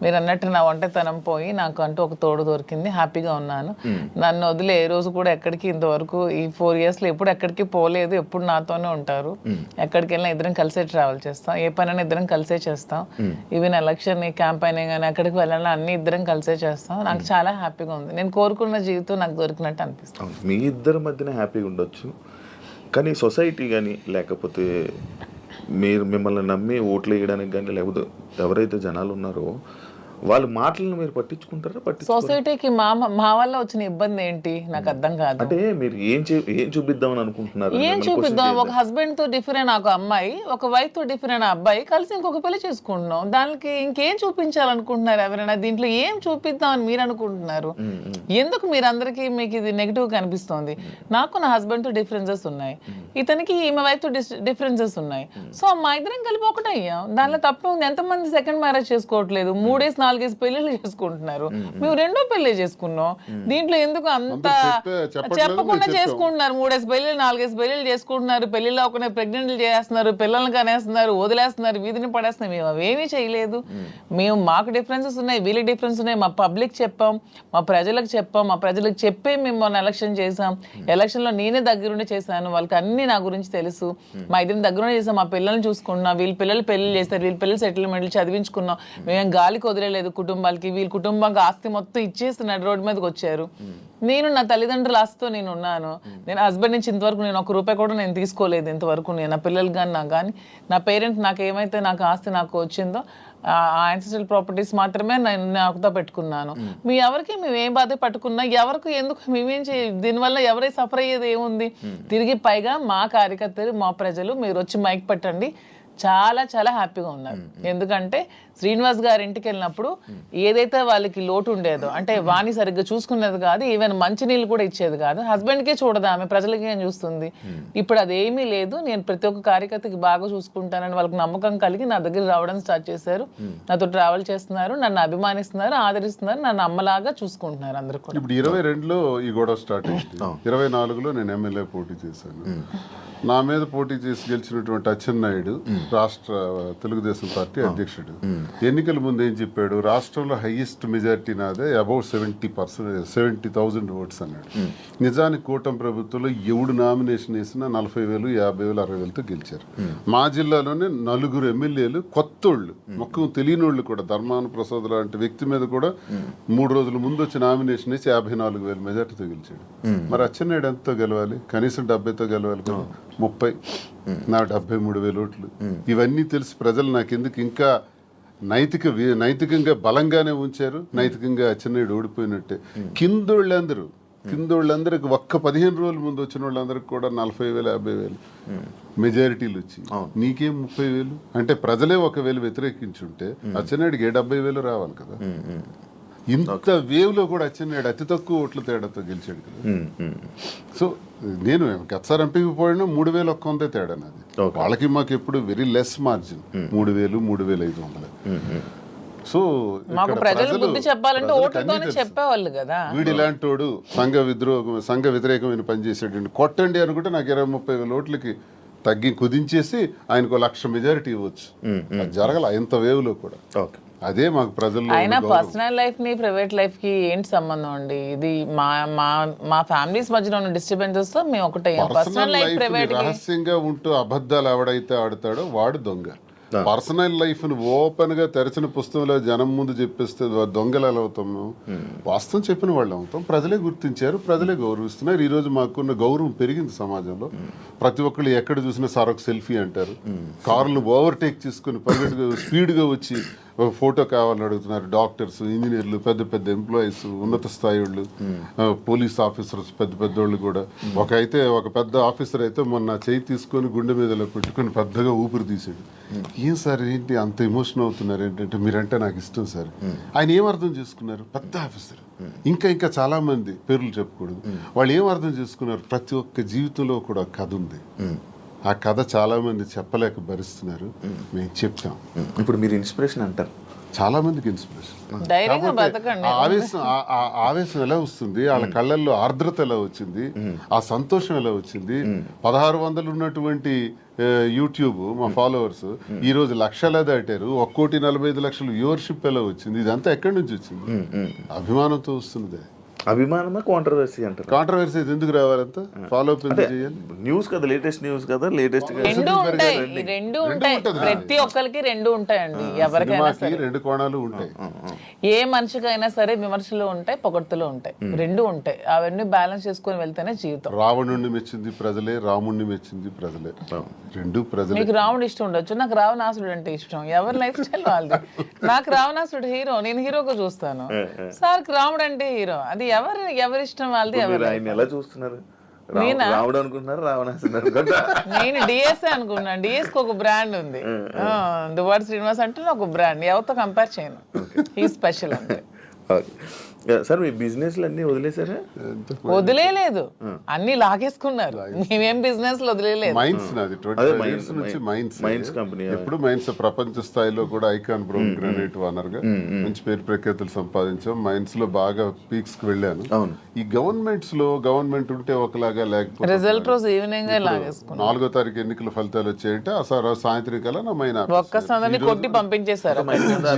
మీరు అన్నట్టు నా ఒంటరితనం పోయి నాకు అంటూ ఒక తోడు దొరికింది. హ్యాపీగా ఉన్నాను. నన్ను వదిలే ఏ రోజు కూడా ఎక్కడికి ఇంతవరకు ఈ 4 yearsలో ఎప్పుడు ఎక్కడికి పోలేదు. ఎప్పుడు నాతోనే ఉంటారు. ఎక్కడికి వెళ్ళినా ఇద్దరం కలిసే ట్రావెల్ చేస్తాం. ఏ పనైనా ఇద్దరం కలిసే చేస్తాం. ఈవెన్ ఎలక్షన్ క్యాంపెయిన్ కానీ ఎక్కడికి వెళ్ళాలన్నా అన్ని ఇద్దరం కలిసే చేస్తాం. నాకు చాలా హ్యాపీగా ఉంది. నేను కోరుకున్న జీవితం నాకు దొరికినట్టు అనిపిస్తుంది. మీ ఇద్దరి మధ్యన హ్యాపీగా ఉండొచ్చు, కానీ సొసైటీ కానీ, లేకపోతే మీరు మిమ్మల్ని నమ్మి ఓట్లు వేయడానికి కానీ, లేకపోతే ఎవరైతే జనాలు ఉన్నారో వాళ్ళ మాటలను మీరు పట్టించుకుంటారా? సొసైటీకి మా వల్ల వచ్చిన ఇబ్బంది ఏంటి నాకు అర్థం కాదు. అంటే మీరు ఏం చూపిద్దామని అనుకుంటున్నారు? ఏం చూపిద్దాం? ఒక హస్బెండ్ తో డిఫరెంట్ ఒక అమ్మాయి, ఒక వైఫ్ తో డిఫరెంట్ అబ్బాయి కలిసి ఇంకొక పెళ్లి చేసుకుంటున్నాం. దానికి ఇంకేం చూపించాలనుకుంటున్నారు ఎవరైనా? దీంట్లో ఏం చూపిద్దాం అని మీరు అనుకుంటున్నారు? ఎందుకు మీరు అందరికీ మీకు ఇది నెగిటివ్ కనిపిస్తుంది? నాకు నా హస్బెండ్ తో డిఫరెన్సెస్ ఉన్నాయి, ఇతనికి ఈమె వైఫ్ తో డిఫరెన్సెస్ ఉన్నాయి. సో మా ఇద్దరం కలిపి ఒకటే అయ్యాం. దానిలో తప్పే ఉంది. ఎంతమంది సెకండ్ మ్యారేజ్ చేసుకోవట్లేదు, 3-4 పెళ్లిళ్ళు చేసుకుంటున్నారు. మేము 2వ పెళ్లి చేసుకున్నాం. దీంట్లో ఎందుకు అంత చెప్పకుండా చేసుకుంటున్నారు? 3 పెళ్లిళ్ళు 4 పెళ్లిళ్ళు చేసుకుంటున్నారు. పెళ్లిలో ఒకనే ప్రెగ్నెంట్లు చేస్తున్నారు, పిల్లల్ని కనేస్తున్నారు, వదిలేస్తున్నారు, వీధిని పడేస్తున్నారు. మేము అవేమీ చేయలేదు. మేము మాకు డిఫరెన్సెస్ ఉన్నాయి, వీళ్ళకి డిఫరెన్స్ ఉన్నాయి. మా పబ్లిక్ చెప్పాం, మా ప్రజలకు చెప్పాం, మా ప్రజలకు చెప్పే మేము మొన్న ఎలక్షన్ చేసాం. ఎలక్షన్లో నేనే దగ్గరుండి చేశాను. వాళ్ళకి అన్ని నా గురించి తెలుసు. మా ఇద్దరిని దగ్గరుండి చేసాం. మా పిల్లల్ని చూసుకున్నాం. వీళ్ళ పిల్లలు పెళ్లి చేస్తారు, వీళ్ళ పిల్లలు సెటిల్మెంట్లు చదివించుకున్నాం. మేము గాలికి వదిలేదు కుటుంబాలకి. వీళ్ళ కుటుంబానికి ఆస్తి మొత్తం ఇచ్చేస్తున్నాడు, రోడ్డు మీదకి వచ్చారు. నేను నా తల్లిదండ్రుల ఆస్తితో నేను ఉన్నాను. నేను హస్బెండ్ నుంచి ఇంతవరకు నేను 1 రూపాయి కూడా నేను తీసుకోలేదు ఇంతవరకు. నేను నా పిల్లలు కానీ నాకు కానీ నా పేరెంట్స్ నాకు ఏమైతే నాకు ఆస్తి నాకు వచ్చిందో ఆ యాన్సిస్ట్రల్ ప్రాపర్టీస్ మాత్రమే నేను నాకుతో పెట్టుకున్నాను. మీ ఎవరికి మేము ఏం బాధ పట్టుకున్నా, ఎవరికి ఎందుకు మేమేం దీనివల్ల ఎవరై సఫర్ అయ్యేది ఏముంది? తిరిగి పైగా మా కార్యకర్తలు, మా ప్రజలు మీరు వచ్చి మైక్ పెట్టండి, చాలా చాలా హ్యాపీగా ఉన్నారు. ఎందుకంటే శ్రీనివాస్ గారి ఇంటికి వెళ్ళినప్పుడు ఏదైతే వాళ్ళకి లోటు ఉండేదో, అంటే వాణి సరిగ్గా చూసుకునేది కాదు, ఈవెన్ మంచినీళ్ళు కూడా ఇచ్చేది కాదు. హస్బెండ్కే చూడదు ఆమె, ప్రజలకి ఏం చూస్తుంది. ఇప్పుడు అదేమీ లేదు. నేను ప్రతి ఒక్క కార్యకర్తకి బాగా చూసుకుంటానని వాళ్ళకి నమ్మకం కలిగి నా దగ్గర రావడం స్టార్ట్ చేశారు. నాతో ట్రావెల్ చేస్తున్నారు, నన్ను అభిమానిస్తున్నారు, ఆదరిస్తున్నారు, నన్ను అమ్మలాగా చూసుకుంటున్నారు అందరూ కూడా. ఇప్పుడు 22లో ఈ గొడవ స్టార్ట్ అయింది. 24లో నేను ఎమ్మెల్యే పోటీ చేశాను. నా మీద పోటీ చేసి గెలిచినటువంటి అచ్చెన్నాయుడు రాష్ట్ర తెలుగుదేశం పార్టీ అధ్యక్షుడు ఎన్నికల ముందు ఏం చెప్పాడు? రాష్ట్రంలో హైయెస్ట్ మెజారిటీ నాదే, అబౌట్ 70,000 ఓట్స్ అన్నాడు. నిజానికి కూటమి ప్రభుత్వంలో ఎవడు నామినేషన్ వేసినా 40,000, 50,000, 60,000తో గెలిచారు. మా జిల్లాలోనే 4 ఎమ్మెల్యేలు కొత్తోళ్ళు, మొక్కం తెలియనోళ్ళు కూడా, ధర్మాన ప్రసాద్ లాంటి వ్యక్తి మీద కూడా 3 రోజుల ముందు వచ్చి నామినేషన్ వేసి 54,000 మెజార్టీతో గెలిచాడు. మరి అచ్చెన్నాయుడు ఎంతతో గెలవాలి? కనీసం 70తో గెలవాలి కదా, 30. నా 73,000 ఓట్లు. ఇవన్నీ తెలిసి ప్రజలు నాకెందుకు ఇంకా నైతికంగా బలంగానే ఉంచారు. నైతికంగా అచ్చెన్నాయుడు ఓడిపోయినట్టే. కిందోళ్ళందరికి ఒక్క 15 రోజుల ముందు వచ్చిన వాళ్ళందరికి కూడా 40,000 50,000 మెజారిటీలు వచ్చి నీకేం 30,000 అంటే ప్రజలే 1,000 వ్యతిరేకించుంటే అచ్చెన్నాయుడికి 70,000 రావాలి కదా. ఇంత వేవ్ లో కూడా అచ్చెన్నాయుడు అతి తక్కువ ఓట్ల తేడాతో గెలిచాడు కదా. సో నేను గతసారి ఎంపీకి పోయినా 3,100 తేడా నాది. వాళ్ళకి మాకు ఎప్పుడు వెరీ లెస్ మార్జిన్, 3,000 3,500. సో మాకు ప్రజలు బుద్ధి చెప్పాలంటే ఓట్లతోనే చెప్పేవాళ్ళు కదా. వీడు ఇలాంటోడు సంఘ వ్యతిరేకమైన పని చేసాడు కొట్టండి అనుకుంటే నాకు 20-30,000 ఓట్లకి కుదించేసి ఆయనకు 1,00,000 మెజారిటీ ఇవ్వచ్చు. అది జరగల ఇంత వేవ్ లో కూడా. అదే మాకు ప్రజల్లో. అయినా పర్సనల్ లైఫ్ ని ప్రైవేట్ లైఫ్ కి ఏంటి సంబంధం అండి? ఇది మా ఫ్యామిలీస్ మధ్యలో ఉన్న డిస్టర్బెన్సెస్ తో మేము ఒకటే. పర్సనల్ లైఫ్ ప్రైవేట్ రహస్యంగా ఉంటూ అబద్ధాలు ఎవడైతే ఆడతాడో వాడు దొంగ. పర్సనల్ లైఫ్ ను ఓపెన్ గా తెరచిన పుస్తకంలో జనం ముందు చెప్పేస్తే దొంగలు ఎలా అవుతాము? వాస్తవం చెప్పిన వాళ్ళు అవుతాం. ప్రజలే గుర్తించారు, ప్రజలే గౌరవిస్తున్నారు. ఈ రోజు మాకున్న గౌరవం పెరిగింది సమాజంలో. ప్రతి ఒక్కళ్ళు ఎక్కడ చూసినా సార్ ఒక సెల్ఫీ అంటారు. కార్లు ఓవర్టేక్ చేసుకుని స్పీడ్ గా వచ్చి ఫోటో కావాలని అడుగుతున్నారు. డాక్టర్స్, ఇంజనీర్లు, పెద్ద పెద్ద ఎంప్లాయీస్, ఉన్నత స్థాయి వాళ్ళు, పోలీస్ ఆఫీసర్స్, పెద్ద పెద్దోళ్ళు కూడా. ఒక పెద్ద ఆఫీసర్ అయితే మొన్న చేయి తీసుకొని గుండె మీదలో పెట్టుకొని పెద్దగా ఊపిరి తీసాడు. ఏం సార్ ఏంటి అంత ఎమోషన్ అవుతున్నారు ఏంటంటే మీరంటే నాకు ఇష్టం సార్. ఆయన ఏం అర్థం చేసుకున్నారు? పెద్ద ఆఫీసర్. ఇంకా చాలా మంది పేర్లు చెప్పకూడదు. వాళ్ళు ఏం అర్థం చేసుకున్నారు? ప్రతి ఒక్క జీవితంలో కూడా కథ ఉంది. ఆ కథ చాలా మంది చెప్పలేక భరిస్తున్నారు. మేము చెప్తాం. ఇప్పుడు మీరు ఇన్స్పిరేషన్ అంటారు, చాలా మందికి ఇన్స్పిరేషన్. ఆవేశం ఎలా వస్తుంది? వాళ్ళ కళ్ళల్లో ఆర్ద్రత ఎలా వచ్చింది? ఆ సంతోషం ఎలా వచ్చింది? 1,600 ఉన్నటువంటి యూట్యూబ్ మా ఫాలోవర్స్ ఈ రోజు 1,00,000 దాటారు. 1,45,00,000 వ్యూవర్షిప్ ఎలా వచ్చింది? ఇదంతా ఎక్కడి నుంచి వచ్చింది? అభిమానంతో వస్తుంది. అభిమానమా కాంట్రవర్సీ అంటారు? కాంట్రవర్సీ ఎందుకు రావాలంతా? ఫాలో అప్ చేయాలి. న్యూస్ కదా, లేటెస్ట్ న్యూస్ కదా, లేటెస్ట్ రెండు ఉంటాయి. ప్రతి ఒక్కరికి రెండు ఉంటాయండి. ఎవరికైనా సరే 2 కోణాలు ఉంటాయి. ఏ మనిషికైనా సరే విమర్శలు ఉంటాయి, పొగడ్తలు ఉంటాయి, రెండు ఉంటాయి. అవన్నీ బ్యాలెన్స్ చేసుకుని వెళ్తేనే జీవితం. రావణుడిని మెచ్చింది ప్రజలే, రాముడిని మెచ్చింది ప్రజలే. రెండు ప్రజలే. మీకు రావణుడు ఇష్టం ఉండొచ్చు, నాకు రావణాసుడు అంటే ఇష్టం. ఎవరి లైఫ్ స్టైల్ వాళ్ళది. నాకు రావణాసుడు హీరో, నేను హీరోగా చూస్తాను. సార్ రాముడు అంటే హీరో. అది ఎవరి ఇష్టం వాళ్ళది. ఎలా చూస్తున్నారు? రాముడు అనుకుంటున్నారు, రావణాసుడు? నేను డిఎస్ఏ అనుకున్నాను. డిఎస్ కి ఒక బ్రాండ్ ఉంది. దువ్వాడ శ్రీనివాస్ అంటే ఒక బ్రాండ్. ఎవరితో కంపేర్ చేయను. ఈ స్పెషల్ అంటే. సార్ మీ బిజినెస్ అన్ని వదిలేసారా? వదిలేదు, అన్ని లాగేసుకున్నారు. మేమేం బిజినెస్ వదిలేదు. మైన్స్ నాది 25 years నుంచి మైన్స్ కంపెనీ. ఎప్పుడు మైన్స్ ప్రపంచ స్థాయిలో కూడా ఐకాన్ బ్రౌన్ గ్రానైట్ ఓనర్ గా మంచి పేరు ప్రఖ్యాతులు సంపాదించాం. మైన్స్ లో బాగా పీక్స్ కి వెళ్ళాను. ఈ గవర్నమెంట్ ఉంటే ఒకలాగా, లేకపోతే రిజల్ట్ రోజు ఈవినింగ్ లాగేసుకున్నాం. 4వ తారీఖు ఎన్నికల ఫలితాలు వచ్చాయంటే ఆ సాయంత్రం కల్లా నా మైన్ ఒక్కసారి కొట్టి పంపించేశారు.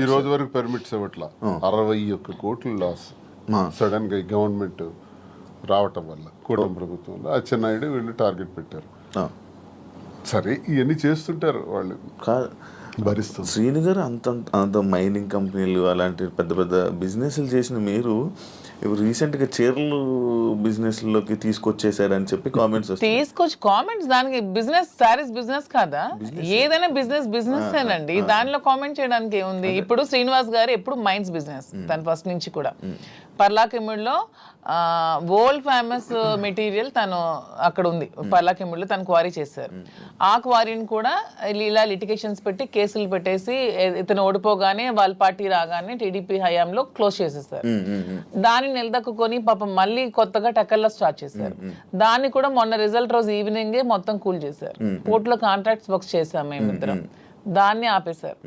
ఈ రోజు వరకు పర్మిట్స్ ఇవ్వట్లా. 61 కోట్లు లాస్ సడన్ గా గవర్నమెంట్ రావటం వల్ల, కూటమి ప్రభుత్వంలో అచ్చెన్నాయుడు వీళ్ళు టార్గెట్ పెట్టారు. సరే ఇవన్నీ చేస్తుంటారు వాళ్ళు, భరిస్తారు. శ్రీను గారు అంత మైనింగ్ కంపెనీలు అలాంటి పెద్ద పెద్ద బిజినెస్లు చేసిన మీరు ఇప్పుడు రీసెంట్గా చీరలు బిజినెస్లోకి తీసుకొచ్చేసారని చెప్పి కామెంట్స్ కామెంట్స్. దానికి బిజినెస్, సారీస్ బిజినెస్ కాదా? ఏదైనా బిజినెస్ ఏనండి. దానిలో కామెంట్ చేయడానికి ఏముంది? ఇప్పుడు శ్రీనివాస్ గారు ఎప్పుడు మైన్స్ బిజినెస్ తను ఫస్ట్ నుంచి కూడా. పర్లాకిమిడిలో వరల్డ్ ఫేమస్ మెటీరియల్ తను అక్కడ ఉంది. పర్లాకిమిడిలో తను క్వారీ చేశారు. ఆ క్వారీని కూడా ఇలా లిటిగేషన్స్ పెట్టి కేసులు పెట్టేసి ఇతను ఓడిపోగానే వాళ్ళ పార్టీ రాగానే టీడీపీ హయాంలో క్లోజ్ చేసేసారు. దాన్ని నిలదక్కుని పాపం మళ్ళీ కొత్తగా టెక్కల్లో స్టార్ట్ చేశారు. దాన్ని కూడా మొన్న రిజల్ట్ రోజు ఈవినింగే మొత్తం కూల్ చేశారు. పోర్టులో కాంట్రాక్ట్స్ వర్క్స్ చేశాం మేమిద్దరం. దాన్ని ఆపేశారు.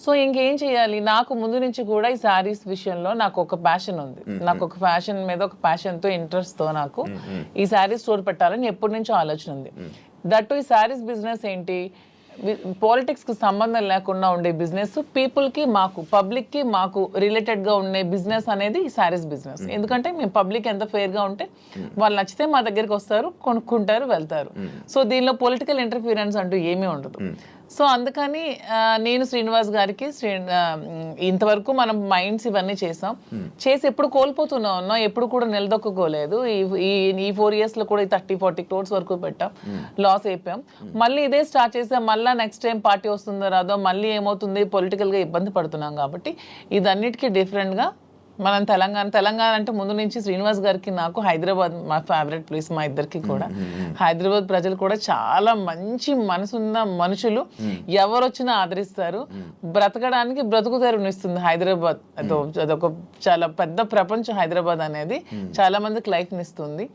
సో ఇంకేం చేయాలి? నాకు ముందు నుంచి కూడా ఈ శారీస్ విషయంలో నాకు ఒక ప్యాషన్ ఉంది. నాకు ఒక ఫ్యాషన్ మీద ఒక ప్యాషన్ తో, ఇంట్రెస్ట్ తో నాకు ఈ శారీ స్టోర్ పెట్టాలని ఎప్పటి నుంచో ఆలోచన ఉంది. దట్టు ఈ శారీస్ బిజినెస్ ఏంటి, పాలిటిక్స్ కి సంబంధం లేకుండా ఉండే బిజినెస్, పీపుల్ కి మాకు, పబ్లిక్ కి మాకు రిలేటెడ్ గా ఉండే బిజినెస్ అనేది ఈ శారీస్ బిజినెస్. ఎందుకంటే మేము పబ్లిక్ ఎంత ఫెయిర్ గా ఉంటే వాళ్ళు నచ్చితే మా దగ్గరికి వస్తారు, కొనుక్కుంటారు, వెళ్తారు. సో దీనిలో పొలిటికల్ ఇంటర్ఫీరెన్స్ అంటూ ఏమీ ఉండదు. సో అందుకని నేను శ్రీనివాస్ గారికి ఇంతవరకు మనం మైండ్స్ ఇవన్నీ చేసాం, చేసి ఎప్పుడు కోల్పోతూనే ఉన్నాం, ఎప్పుడు కూడా నిలదొక్కుకోలేదు. ఈ 4 years లో కూడా 30-40 crores వరకు పెట్టాం, లాస్ అయిపోయాం. మళ్ళీ ఇదే స్టార్ట్ చేసాం, మళ్ళీ నెక్స్ట్ టైం పార్టీ వస్తుందో రాదో, మళ్ళీ ఏమవుతుంది, పొలిటికల్గా ఇబ్బంది పడుతున్నాం. కాబట్టి ఇదన్నిటికీ డిఫరెంట్గా మనం తెలంగాణ అంటే ముందు నుంచి శ్రీనివాస్ గారికి నాకు హైదరాబాద్ మా ఫేవరెట్ ప్లేస్, మా ఇద్దరికి కూడా. హైదరాబాద్ ప్రజలు కూడా చాలా మంచి మనసున్న మనుషులు, ఎవరు వచ్చినా ఆదరిస్తారు, బ్రతకడానికి బ్రతుకు తెరునిస్తుంది హైదరాబాద్. అదొక చాలా పెద్ద ప్రపంచం హైదరాబాద్ అనేది, చాలా మందికి లైఫ్ ఇస్తుంది.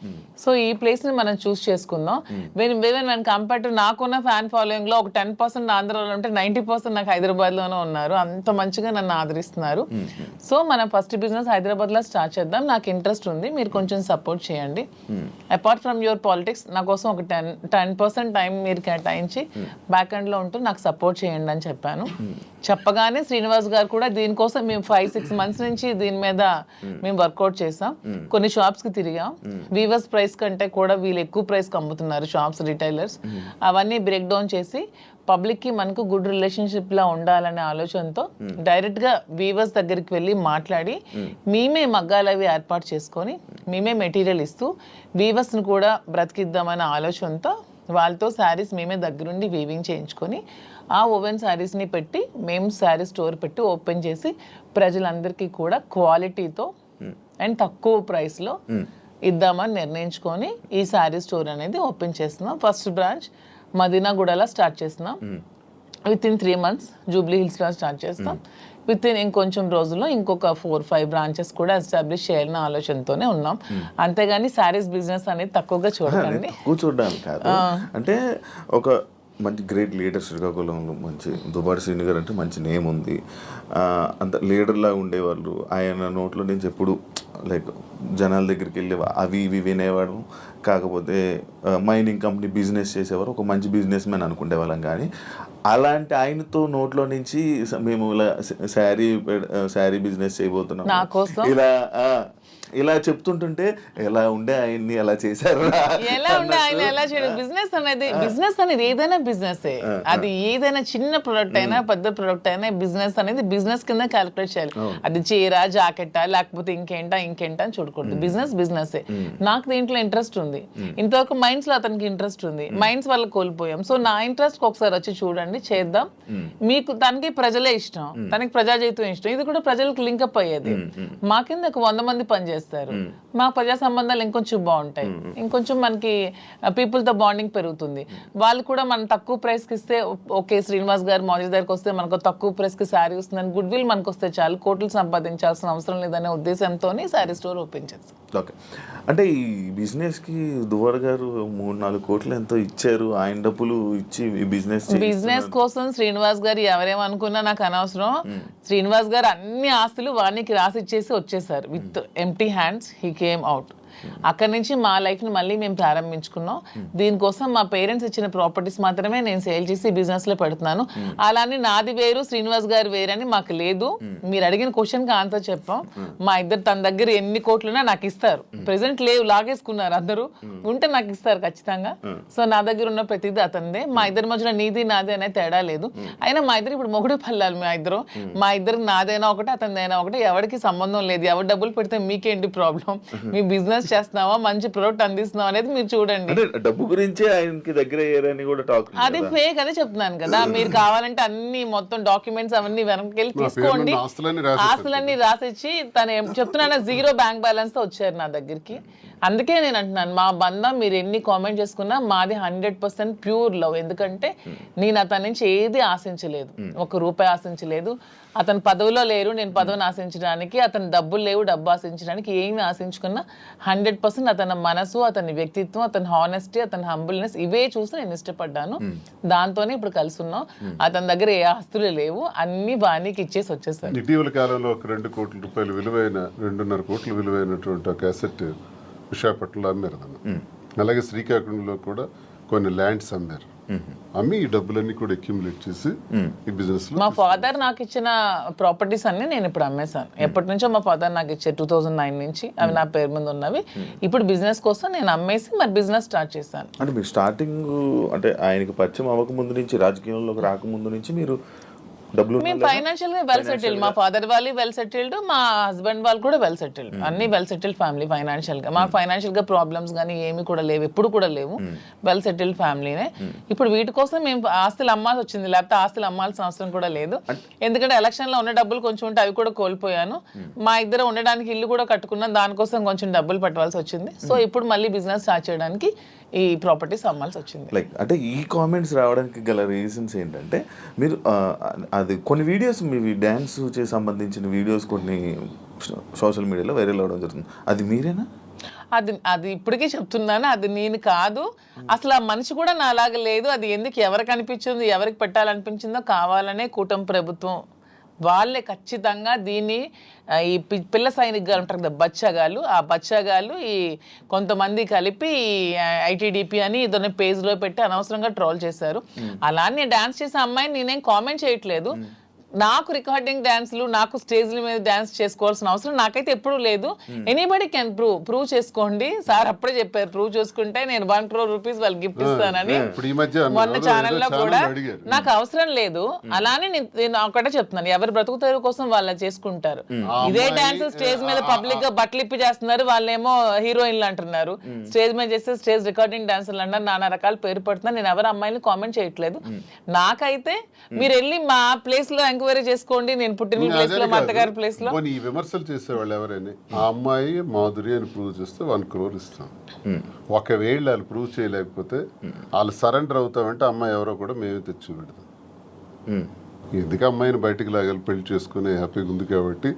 సో ఈ ప్లేస్ ని మనం చూస్ చేసుకుందాం. వెన్ కంపేర్ టు నాకున్న ఫ్యాన్ ఫాలోయింగ్ లో ఒక 10% ఆంధ్రాలో ఉంటే 90% నాకు హైదరాబాద్ లోనే ఉన్నారు. అంత మంచిగా నన్ను ఆదరిస్తున్నారు. సో మనం ఫస్ట్ హైదరాబాద్ లో స్టార్ట్ చేద్దాం. నాకు ఇంట్రెస్ట్ ఉంది, మీరు కొంచెం సపోర్ట్ చేయండి. అపార్ట్ ఫ్రమ్ యువర్ పాలిటిక్స్ నా కోసం ఒక 10% టైం మీరు కేటాయించి బ్యాక్ ఎండ్ లో ఉంటూ నాకు సపోర్ట్ చేయండి అని చెప్పాను. చెప్పగానే శ్రీనివాస్ గారు కూడా దీనికోసం మేము 5-6 months నుంచి దీని మీద మేము వర్కౌట్ చేసాం. కొన్ని షాప్స్ కి తిరిగాం. వీవర్స్ ప్రైస్ కంటే కూడా వీళ్ళు ఎక్కువ ప్రైస్ కి అమ్ముతున్నారు షాప్స్, రిటైలర్స్. అవన్నీ బ్రేక్ డౌన్ చేసి పబ్లిక్ కి మనకు గుడ్ రిలేషన్షిప్ లా ఉండాలనే ఆలోచనతో డైరెక్ట్ గా వీవర్స్ దగ్గరికి వెళ్ళి మాట్లాడి మేమే మగ్గాలు అవి ఏర్పాటు చేసుకొని మేమే మెటీరియల్ ఇస్తూ వీవర్స్ ని కూడా బ్రతికిద్దామనే ఆలోచనతో వాళ్ళతో శారీస్ మేమే దగ్గరుండి వీవింగ్ చేయించుకొని ఆ ఓవెన్ శారీస్ని పెట్టి మేము శారీ స్టోర్ పెట్టి ఓపెన్ చేసి ప్రజలందరికీ కూడా క్వాలిటీతో అండ్ తక్కువ ప్రైస్లో ఇద్దామని నిర్ణయించుకొని ఈ శారీ స్టోర్ అనేది ఓపెన్ చేస్తున్నాం. ఫస్ట్ బ్రాంచ్ మదీనాగూడలో స్టార్ట్ చేస్తున్నాం. విత్ ఇన్ 3 months జూబ్లీ హిల్స్లో స్టార్ట్ చేస్తాం. విత్ ఇన్ ఇంకొంచెం రోజుల్లో ఇంకొక 4-5 బ్రాంచెస్ కూడా ఎస్టాబ్లిష్ చేయాలన్న ఆలోచనతోనే ఉన్నాం. అంతేగాని శారీస్ బిజినెస్ అనేది తక్కువగా చూడండి, చూడడానికి కాదు. అంటే ఒక మంచి గ్రేట్ లీడర్ శ్రీకాకుళంలో, మంచి దుబారి శ్రీని గారు అంటే మంచి నేమ్ ఉంది. అంత లీడర్లా ఉండేవాళ్ళు. ఆయన నోట్లో నుంచి ఎప్పుడు లైక్ జనాల దగ్గరికి వెళ్ళే అవి ఇవి వినేవాడు. కాకపోతే మైనింగ్ కంపెనీ బిజినెస్ చేసేవారు, ఒక మంచి బిజినెస్ మ్యాన్ అనుకునే వాళ్ళం. కానీ అలాంటి ఆయనతో నోట్లో నుంచి మేము ఇలా శారీ బిజినెస్ చేయబోతున్నాం ఇలా చెప్తుంటుంటే ఎలా ఉండే ఆయన్ని ఎలా చేశారు, ఎలా ఉండే ఆయన ఎలా చేయడం. బిజినెస్ అనేది ఏదైనా బిజినెస్, అది ఏదైనా చిన్న ప్రొడక్ట్ అయినా పెద్ద ప్రొడక్ట్ అయినా బిజినెస్ అనేది బిజినెస్ కింద క్యాలిక్యులేట్ చేయాలి. అది చీర, జాకెట్టా, లేకపోతే ఇంకేంటా అని చూడకూడదు. బిజినెస్ నాకు దీంట్లో ఇంట్రెస్ట్ ఉంది. ఇంతవరకు మైండ్స్ లో అతనికి ఇంట్రెస్ట్ ఉంది, మైండ్స్ వల్ల కోల్పోయాం. సో నా ఇంట్రెస్ట్ ఒకసారి వచ్చి చూడండి, చేద్దాం. మీకు తనకి ప్రజలే ఇష్టం, తనకి ప్రజాజీవితం ఇష్టం, ఇది కూడా ప్రజలకు లింకప్ అయ్యేది. మా కింద 100 మంది పనిచేస్తారు, మా ప్రజా సంబంధాలు ఇంకొంచెం బాగుంటాయి, ఇంకొంచెం మనకి పీపుల్ తో బాండింగ్ పెరుగుతుంది. వాళ్ళు కూడా మనం తక్కువ ప్రైస్ కి ఇస్తే ఓకే, శ్రీనివాస్ గారు మోదీ దగ్గరికి వస్తే మనకు తక్కువ ప్రైస్ కి శారీ వస్తుందని గుడ్ విల్ మనకు వస్తే చాలు, కోట్లు సంపాదించాల్సిన అవసరం లేదనే ఉద్దేశంతోనే శారీ స్టోర్ ఓపెన్ చేస్తాం. ఓకే, అంటే ఈ బిజినెస్ కి దువ్వార్ గారు 3-4 కోట్లు ఎంతో ఇచ్చారు. ఆయన డబ్బులు ఇచ్చి ఈ బిజినెస్ కోసం శ్రీనివాస్ గారు ఎవరేమనుకున్నా నాకు అనవసరం. శ్రీనివాస్ గారు అన్ని ఆస్తులు వానికి రాసి ఇచ్చేసి వచ్చేసారు. With empty hands he came out. అక్కడి నుంచి మా లైఫ్ని మళ్ళీ మేము ప్రారంభించుకున్నాం. దీనికోసం మా పేరెంట్స్ ఇచ్చిన ప్రాపర్టీస్ మాత్రమే నేను సేల్ చేసి బిజినెస్ లో పెడుతున్నాను. అలానే నాది వేరు, శ్రీనివాస్ గారు వేరని మాకు లేదు. మీరు అడిగిన క్వశ్చన్ కి ఆన్సర్ చెప్పాం. మా ఇద్దరు తన దగ్గర ఎన్ని కోట్లున్నా నాకు ఇస్తారు. ప్రెసెంట్ లేవు, లాగేసుకున్నారు అందరూ. ఉంటే నాకు ఇస్తారు ఖచ్చితంగా. సో నా దగ్గర ఉన్న ప్రతిదీ అతనిదే. మా ఇద్దరి మధ్యలో నీది నాది అనే తేడా లేదు. అయినా మా ఇద్దరు ఇప్పుడు మొగుడు పల్లాలి. మా ఇద్దరు నాదైనా ఒకటే అతనిదైనా ఒకటే, ఎవరికి సంబంధం లేదు. ఎవరు డబ్బులు పెడితే మీకేంటి ప్రాబ్లం? మీ బిజినెస్ చేస్తున్నావా, మంచి ప్రొడక్ట్ అందిస్తున్నావా అనేది మీరు చూడండి. డబ్బు గురించి ఆయనకి దగ్గర అయ్యారని కూడా టాక్. అది ఫేక్ అదే చెప్తున్నాను కదా. మీరు కావాలంటే అన్ని మొత్తం డాక్యుమెంట్స్ అవన్నీ వెనక్కి తీసుకోండి. ఆస్తులన్నీ రాసిచ్చి తను చెప్తున్నాను 0 బ్యాంక్ బ్యాలెన్స్ తో వచ్చారు నా దగ్గరికి. అందుకే నేను అంటున్నాను, మా బంధం మీరు ఎన్ని కామెంట్ చేసుకున్నా మాది 100% ప్యూర్ లవ్. ఎందుకంటే నేను అతని నుంచి ఏది ఆశించలేదు, 1 రూపాయి ఆశించలేదు. అతను పదవిలో లేరు, నేను పదవిని ఆశించడానికి. అతను డబ్బులు లేవు, డబ్బు ఆశించడానికి. ఏమి ఆశించుకున్నా 100% అతని మనసు, అతని వ్యక్తిత్వం, అతని హానెస్టీ, అతని హంబుల్నెస్ ఇవే చూసి నేను ఇష్టపడ్డాను. దాంతోనే ఇప్పుడు కలిసి ఉన్నాం. అతని దగ్గర ఏ ఆస్తులు లేవు, అన్ని బాణీకి ఇచ్చేసి వచ్చేసారు. ఇటీవల కాలంలో ఒక 2 కోట్ల రూపాయలు విలువైన 2.5 కోట్ల విలువైనటువంటి ఒక అసెట్ విశాఖపట్నంలో అమ్మారు. అలాగే శ్రీకాకుళంలో కూడా కొన్ని ల్యాండ్స్ అమ్మారు. అమ్మి ఈ డబ్బులన్నీ కూడా అక్యుములేట్ చేసి ఈ బిజినెస్ లో మా ఫాదర్ నాకు ఇచ్చిన ప్రాపర్టీస్ అన్ని నేను ఇప్పుడు అమ్మేశాను. ఎప్పటి నుంచో మా ఫాదర్ నాకు ఇచ్చే 2009 నుంచి అవి నా పేరు మీద ఉన్నవి. ఇప్పుడు బిజినెస్ కోసం నేను అమ్మేసి మరి బిజినెస్ స్టార్ట్ చేశాను. అంటే మీరు స్టార్టింగ్ అంటే ఆయనకి పరిచయం అవ్వకముందు నుంచి, రాజకీయంలోకి రాకముందు నుంచి మీరు డబ్బులు మేము ఫైనాన్షియల్ గా వెల్ సెటిల్డ్. మా ఫాదర్ వాళ్ళు వెల్ సెటిల్డ్, మా హస్బెండ్ వాళ్ళు కూడా వెల్ సెటిల్డ్. అన్ని వెల్ సెటిల్డ్ ఫ్యామిలీ ఫైనాన్షియల్ గా. మాకు ఫైనాన్షియల్ గా ప్రాబ్లమ్స్ కానీ ఏమి కూడా లేవు, ఎప్పుడు కూడా లేవు. వెల్ సెటిల్డ్ ఫ్యామిలీనే. ఇప్పుడు వీటి కోసం మేము ఆస్తులు అమ్మాల్సి వచ్చింది, లేకపోతే ఆస్తులు అమ్మాల్సిన అవసరం కూడా లేదు. ఎందుకంటే ఎలక్షన్ లో ఉన్న డబ్బులు కొంచెం ఉంటే అవి కూడా కోల్పోయాను. మా ఇద్దరు ఉండడానికి ఇల్లు కూడా కట్టుకున్నాం, దానికోసం కొంచెం డబ్బులు పెట్టవలసి వచ్చింది. సో ఇప్పుడు మళ్ళీ బిజినెస్ స్టార్ట్ చేయడానికి ఈ ప్రాపర్టీస్ అమ్మాల్సి వచ్చింది. లైక్ అంటే ఈ కామెంట్స్ రావడానికి గల రీజన్స్ ఏంటంటే, మీరు అది కొన్ని వీడియోస్ మీ డ్యాన్స్ చేసి సంబంధించిన వీడియోస్ కొన్ని సోషల్ మీడియాలో వైరల్ అవ్వడం జరుగుతుంది. అది మీరేనా? అది ఇప్పటికీ చెప్తున్నాను, అది నేను కాదు. అసలు ఆ మనిషి కూడా నా అలాగ లేదు. అది ఎందుకు ఎవరికి అనిపించిందో, ఎవరికి పెట్టాలనిపించిందో కావాలనే కూటమి ప్రభుత్వం వాళ్ళే ఖచ్చితంగా దీన్ని ఈ పిల్ల సైనికులు ఉంటారు కదా బచ్చగాళ్ళు, ఆ బచ్చగాళ్ళు ఈ కొంతమంది కలిపి ఐటీడీపీ అని ఇదొన్న పేజ్లో పెట్టి అనవసరంగా ట్రోల్ చేశారు. అలా నేను డాన్స్ చేసే అమ్మాయిని నేనేం కామెంట్ చేయట్లేదు. నాకు రికార్డింగ్ డాన్స్లు, నాకు స్టేజ్ల మీద డాన్స్ చేసుకోవాల్సిన అవసరం నాకైతే ఎప్పుడూ లేదు. ఎనీబడి కెన్ ప్రూవ్ చేసుకోండి. సార్ అప్పుడే చెప్పారు, ప్రూవ్ చేసుకుంటే నేను 1 crore rupees వాళ్ళు గిఫ్ట్ ఇస్తానని. మొన్న ఛానల్లో కూడా నాకు అవసరం లేదు. అలానే నేను ఒకటే చెప్తున్నాను, ఎవరి బ్రతుకుతారు కోసం వాళ్ళు చేసుకుంటారు. ఇదే డాన్స్ స్టేజ్ మీద పబ్లిక్ గా బట్టలు ఇప్పి చేస్తున్నారు, వాళ్ళేమో హీరోయిన్లు అంటున్నారు. స్టేజ్ మీద చేస్తే స్టేజ్ రికార్డింగ్ డాన్సర్లు అన్నారు, నానా రకాల పేరు పడుతున్నారు. నేను ఎవరి అమ్మాయిని కామెంట్ చేయట్లేదు. నాకైతే మీరు వెళ్ళి మా ప్లేస్ లో ఎంక్వైరీ చేసుకోండి, నేను పుట్టిన ప్లేస్ లో, మా అత్తగారి ప్లేస్ లో. ఈ విమర్శలు చేసేవాళ్ళు ఎవరైనా ఆ అమ్మాయి మాధురి అని ప్రూవ్ చేస్తే 1 crore ఇస్తాం. ఒకవేళ వాళ్ళు ప్రూవ్ చేయలేకపోతే వాళ్ళు సరెండర్ అవుతామంటే అమ్మాయి ఎవరో కూడా మేమే తెచ్చి పెడతాం. ఎందుకు అమ్మాయిని బయటకు లాగాలి, పెళ్లి చేసుకునే హ్యాపీగా ఉంది కాబట్టి.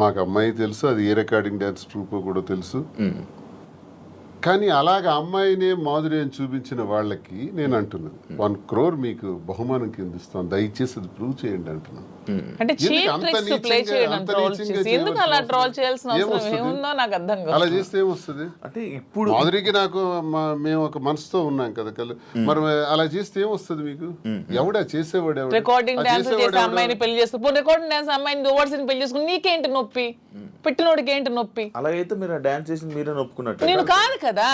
మాకు అమ్మాయి తెలుసు, అది ఏ రికార్డింగ్ డాన్స్ ట్రూపో కూడా తెలుసు. కానీ అలాగ అమ్మాయినే మాధురి అని చూపించిన వాళ్ళకి నేను అంటున్నాను, 1 crore మీకు బహుమానం కింద ఇస్తాను, దయచేసి అది ప్రూవ్ చేయండి అంటున్నాను. అంటే అలా చేస్తే ఏమొస్తుంది? అంటే ఇప్పుడు మాధురికి నాకు మేము ఒక మనసుతో ఉన్నాం కదా, మరి అలా చేస్తే ఏమొస్తుంది మీకు? ఎవడా చేసేవాడు? రికార్డింగ్ డాన్స్ చేసే అమ్మాయిని పెళ్లి చేసుకుని, రికార్డింగ్ డాన్స్ అమ్మాయిని ఓవర్సీని పెళ్లి చేసుకుని నీకేంటి నొప్పి? పెట్టినోడికి ఏంటి నొప్పి? అలాగైతే మీరు డాన్స్ చేసి మీరే ఒప్పుకున్నట్టు. నేను కాదు కదా,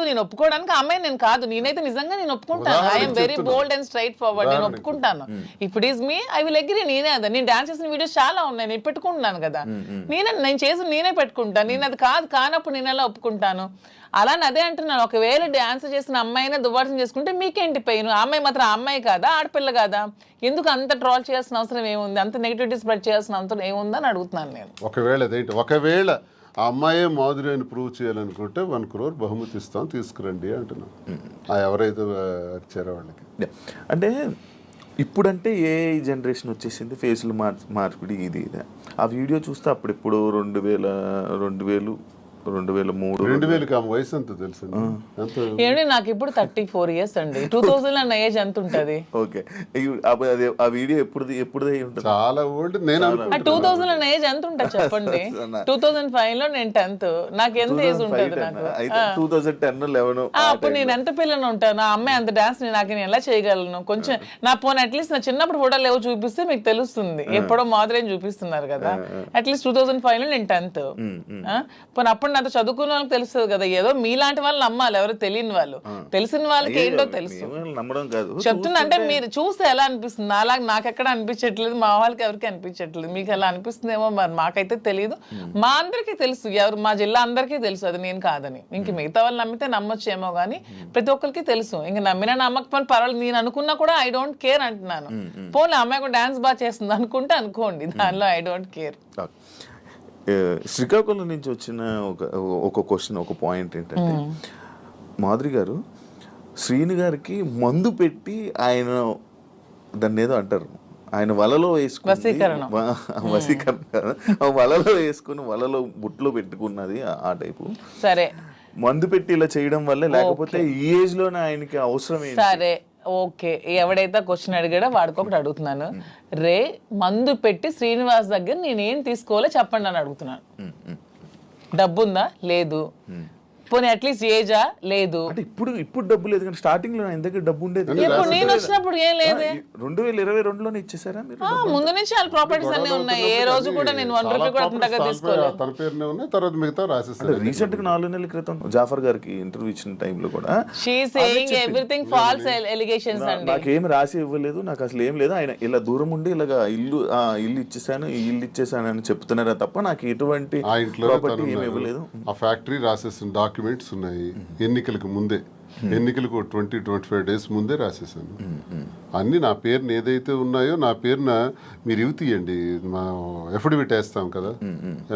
నేను ఒప్పుకోవడానికి అమ్మాయి నేను కాదు. నేనైతే నిజంగా నేను ఒప్పుకుంటాను. I'm very bold and straight forward. నేను ఒప్పుకుంటాను. If it is me I will agree. నేనే అదా, నేను డాన్స్ చేసిన వీడియోస్ చాలా ఉన్నాయి, నేను పెట్టుకుంటున్నాను కదా. నేను చేసి నేనే పెట్టుకుంటాను. నేను అది కానప్పుడు నేను ఎలా ఒప్పుకుంటాను? అలానే అదే అంటున్నాను, ఒకవేళ డాన్స్ చేసిన అమ్మాయినే దువ్వాసం చేసుకుంటే మీకేంటి పెయిన్? అమ్మాయి మాత్రం అమ్మాయి కాదా, ఆడపిల్ల కాదా? ఎందుకు అంత ట్రోల్ చేయాల్సిన అవసరం ఏముంది? అంత నెగిటివిటీ స్ప్రెడ్ చేయాల్సిన అవసరం ఏముందని అడుగుతున్నాను నేను. ఒకవేళ ఆ అమ్మాయే మాధురి అని ప్రూవ్ చేయాలనుకుంటే 1 crore బహుమతి ఇస్తాం, తీసుకురండి అంటున్నాం. ఎవరైతే వచ్చారో వాళ్ళకి. అంటే ఇప్పుడంటే ఏ జనరేషన్ వచ్చేసింది, ఫేస్లు మార్పిడి ఇది. ఆ వీడియో చూస్తే అప్పుడెప్పుడు 2003 2000 వయసు ఎంత తెలుసు? ఏమండి నాకు ఇప్పుడు 34 years అండి. 2000 అన్న ఏజ్ ఎంత ఉంటది? ఓకే, ఆ వీడియో ఎప్పుడు చాలా ఓల్డ్. నేను 2000 అన్న ఏజ్ ఎంత ఉంటుంది చెప్పండి? 2005 లో నేను 10th. నాకు ఎంత ఏజ్ ఉంటుంది? నాకు 2010-11 అప్పుడు నేను ఎంత పిల్లని ఉంటాను. ఆ అమ్మాయి అంత డాన్స్ నాకు నేను ఎలా చేయగలను? కొంచెం నా పోనీ అట్లీస్ట్ నా చిన్నప్పుడు ఫోటోలు ఏవో చూపిస్తే మీకు తెలుస్తుంది. ఎప్పుడో మాదిరి చూపిస్తున్నారు కదా. అట్లీస్ట్ 2005 లో నేను 10th. పోనీ అప్పుడు నాతో చదువుకున్న వాళ్ళకి తెలుస్తుంది కదా. ఏదో మీలాంటి వాళ్ళు నమ్మాలి, ఎవరు తెలియని వాళ్ళు. తెలిసిన వాళ్ళకి ఏంటో తెలుసు. చెప్తున్నా అంటే మీరు చూస్తే ఎలా అనిపిస్తుంది? అలాగే నాకు ఎక్కడ అనిపించట్లేదు, మా వాళ్ళకి ఎవరికి అనిపించట్లేదు. మీకు ఎలా అనిపిస్తుందేమో మరి, మాకైతే తెలియదు. మా అందరికీ తెలుసు, ఎవరు మా జిల్లా అందరికీ తెలుసు అది నేను కాదని. ఇంక మిగతా వాళ్ళు నమ్మితే నమ్మొచ్చేమో కానీ ప్రతి ఒక్కరికి తెలుసు. ఇంక నమ్మినా నమ్మకపోయినా పర్వాలేదు, నేను అనుకున్నా కూడా ఐ డోంట్ కేర్ అంటున్నాను. పోనీ అమ్మాయి కూడా డాన్స్ బాగా చేస్తుంది అనుకుంటే అనుకోండి, దానిలో ఐ డోంట్ కేర్. శ్రీకాకుళం నుంచి వచ్చిన ఒక క్వశ్చన్, ఒక పాయింట్ ఏంటంటే, మాధురి గారు శ్రీని గారికి మందు పెట్టి ఆయన దాన్ని ఏదో అంటారు, ఆయన వలలో వేసుకుని వలలో వేసుకుని వలలో బుట్లో పెట్టుకున్నది ఆ టైపు. సరే, మందు పెట్టి ఇలా చేయడం వల్ల, లేకపోతే ఈ ఏజ్ లోనే ఆయనకి అవసరం ఏంటి? సరే ఓకే, ఎవడైతే క్వశ్చన్ అడిగాడో వాడికి ఒకటి అడుగుతున్నాను. మందు పెట్టి శ్రీనివాస్ దగ్గర నేనేం తీసుకోవాలో చెప్పండి అని అడుగుతున్నాను. డబ్బుందా? లేదు. పోనీ అట్లీస్ట్ ఏజా లేదు. అంటే ఇప్పుడు డబ్బు లేదు కానీ స్టార్టింగ్ లో ఆయన దగ్గర డబ్బు ఉండేది. ఇప్పుడు నేను వచ్చినప్పుడు ఏం లేదే. 2022లోనే ఇచ్చేసారా మీరు? ముందు నుంచి వాళ్ళ ప్రాపర్టీస్ అన్ని ఉన్నాయి. ఏ రోజు కూడా నేను 1 రూపీ కూడా అతని దగ్గర తీసుకోలేదు. తన పేరునే ఉన్నాయి, తర్వాత మిగతా రాసేస్తారు. రీసెంట్ గా 4 నెలల క్రితం జాఫర్ గారికి ఇంటర్వ్యూ ఇచ్చిన టైంలో కూడా she saying everything false allegations అండి. నాకేం రాసి ఇవ్వలేదు, నాకు అసలు ఏం లేదు, ఆయన ఇలా దూరం ఉండి ఇలాగా ఇల్లు ఇచ్చేసాను, ఈ ఇల్లు ఇచ్చేసాను అని చెప్తున్నారా తప్ప నాకు ఎటువంటి ఆ ఇంట్లో ప్రాపర్టీ ఏమి ఇవ్వలేదు. ఆ ఫ్యాక్టరీ రాసేసిన డాక్యుమెంట్స్ ఉన్నాయి. ఎన్నికలకు ముందే, ఎన్నికలకు 20-25 డేస్ ముందే రాసేసాను అన్ని. నా పేరున ఏదైతే ఉన్నాయో నా పేరున మీరు ఇవి తీయండి, మా ఎఫిడవిట్ వేస్తాం కదా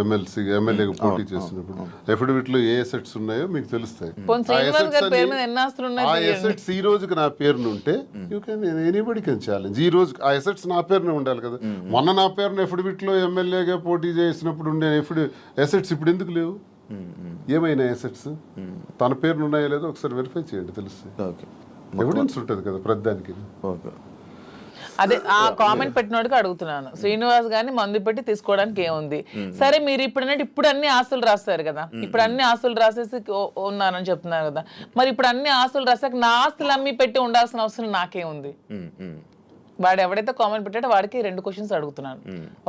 ఎమ్మెల్యేగా పోటీ చేసినప్పుడు, ఎఫిడవిట్ లో ఏ అసెట్స్ ఉన్నాయో మీకు తెలుస్తాయి. ఆ అసెట్స్ ఈ రోజుకి నా పేరున ఉంటే you can anybody can challenge. ఈ రోజు ఆ అసెట్స్ నా పేరున ఉండాలి కదా. మొన్న నా పేరున ఎఫిడవిట్ లో ఎమ్మెల్యేగా పోటీ చేసినప్పుడు ఉండే అసెట్స్ ఇప్పుడు ఎందుకు లేవు? ఏమైనా అసెట్స్ తన పేరును ఉన్నాయో లేదో ఒకసారి వెరిఫై చేయండి, తెలుస్తుంది. ఎవిడెన్స్ ఉంటుంది కదా ప్రతిదానికి. అదే ఆ కామెంట్ పెట్టినోడికి అడుగుతున్నాను, శ్రీనివాస్ గారిని మందు పెట్టి తీసుకోవడానికి ఏముంది? సరే మీరు ఇప్పుడు అన్ని ఆస్తులు రాస్తారు కదా, ఇప్పుడు అన్ని ఆస్తులు రాసేసి ఉన్నారని చెప్తున్నారు కదా, మరి ఇప్పుడు అన్ని ఆస్తులు రాసాక నా ఆస్తులు అమ్మి పెట్టి ఉండాల్సిన అవసరం నాకేముంది? వాడు ఎవడైతే కామెంట్ పెట్టాడో వాడికి 2 క్వశ్చన్స్ అడుగుతున్నాను.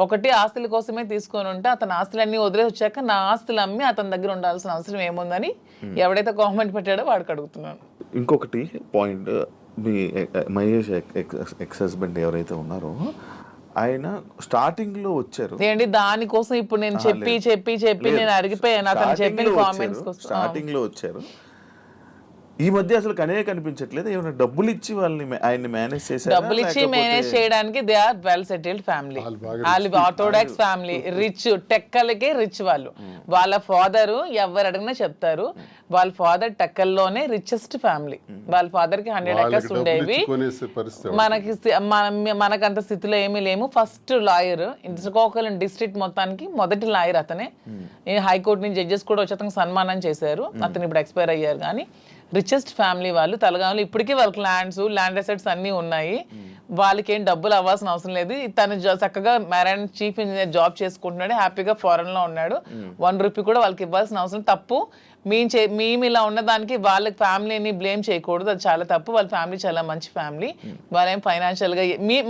ఒకటి, ఆస్తుల కోసమే తీసుకొని ఉంటే అతని ఆస్తులన్నీ వదిలేసి వచ్చాక నా ఆస్తులు అమ్మి అతని దగ్గర ఉండాల్సిన అవసరం ఏముందని ఎవడైతే కామెంట్ పెట్టాడో వాడికి అడుగుతున్నాను. ఇంకొకటి పాయింట్, మీ మహేష్ ఎక్స్ హస్బెండ్ ఎవరైతే ఉన్నారో ఆయన స్టార్టింగ్ లో వచ్చారు ఏంటి దానికోసం ఇప్పుడు నేను చెప్పి నేను అరిగిపోయాను అతను చెప్పిన కామెంట్స్ కోసం. స్టార్టింగ్ లో వచ్చారు, ఈ మధ్య అసలు కనిపించట్లేదు. ఏమైనా డబ్బులు ఇచ్చి వాళ్ళని ఆయన్ని మేనేజ్ చేశారు? డబ్బులు ఇచ్చి మేనేజ్ చేయడానికి they are well settled family. వాళ్ళు ఆర్థోడాక్స్ ఫ్యామిలీ, రిచ్, టెక్కలకే రిచ్ వాళ్ళు. వాళ్ళ ఫాదర్ ఎవరు అడిగినా చెప్తారు, వాళ్ళ ఫాదర్ టెక్కల్లోనే రిచెస్ట్ ఫ్యామిలీ. వాళ్ళ ఫాదర్ కి 100 acres ఉండేవి. మనకంత స్థితిలో ఏమీ లేము. ఫస్ట్ లాయర్ శ్రీకాకుళం డిస్ట్రిక్ట్ మొత్తానికి మొదటి లాయర్ అతనే. హైకోర్టు నుంచి జడ్జెస్ కూడా వచ్చి అతనికి సన్మానం చేశారు. అతను ఇప్పుడు ఎక్స్పైర్ అయ్యారు. కానీ రిచెస్ట్ ఫ్యామిలీ వాళ్ళు. తెలంగాణలో ఇప్పటికీ వాళ్ళకి ల్యాండ్ అసెట్స్ అన్నీ ఉన్నాయి. వాళ్ళకి ఏం డబ్బులు అవ్వాల్సిన అవసరం లేదు. తను చక్కగా మెరైన్ చీఫ్ ఇంజనీర్ జాబ్ చేసుకుంటున్నాడు, హ్యాపీగా ఫారెన్ లో ఉన్నాడు. 1 రూపీ కూడా వాళ్ళకి ఇవ్వాల్సిన అవసరం తప్పు. మేము ఇలా ఉన్నదానికి వాళ్ళ ఫ్యామిలీని బ్లేమ్ చేయకూడదు, అది చాలా తప్పు. వాళ్ళ ఫ్యామిలీ చాలా మంచి ఫ్యామిలీ. వాళ్ళేం ఫైనాన్షియల్ గా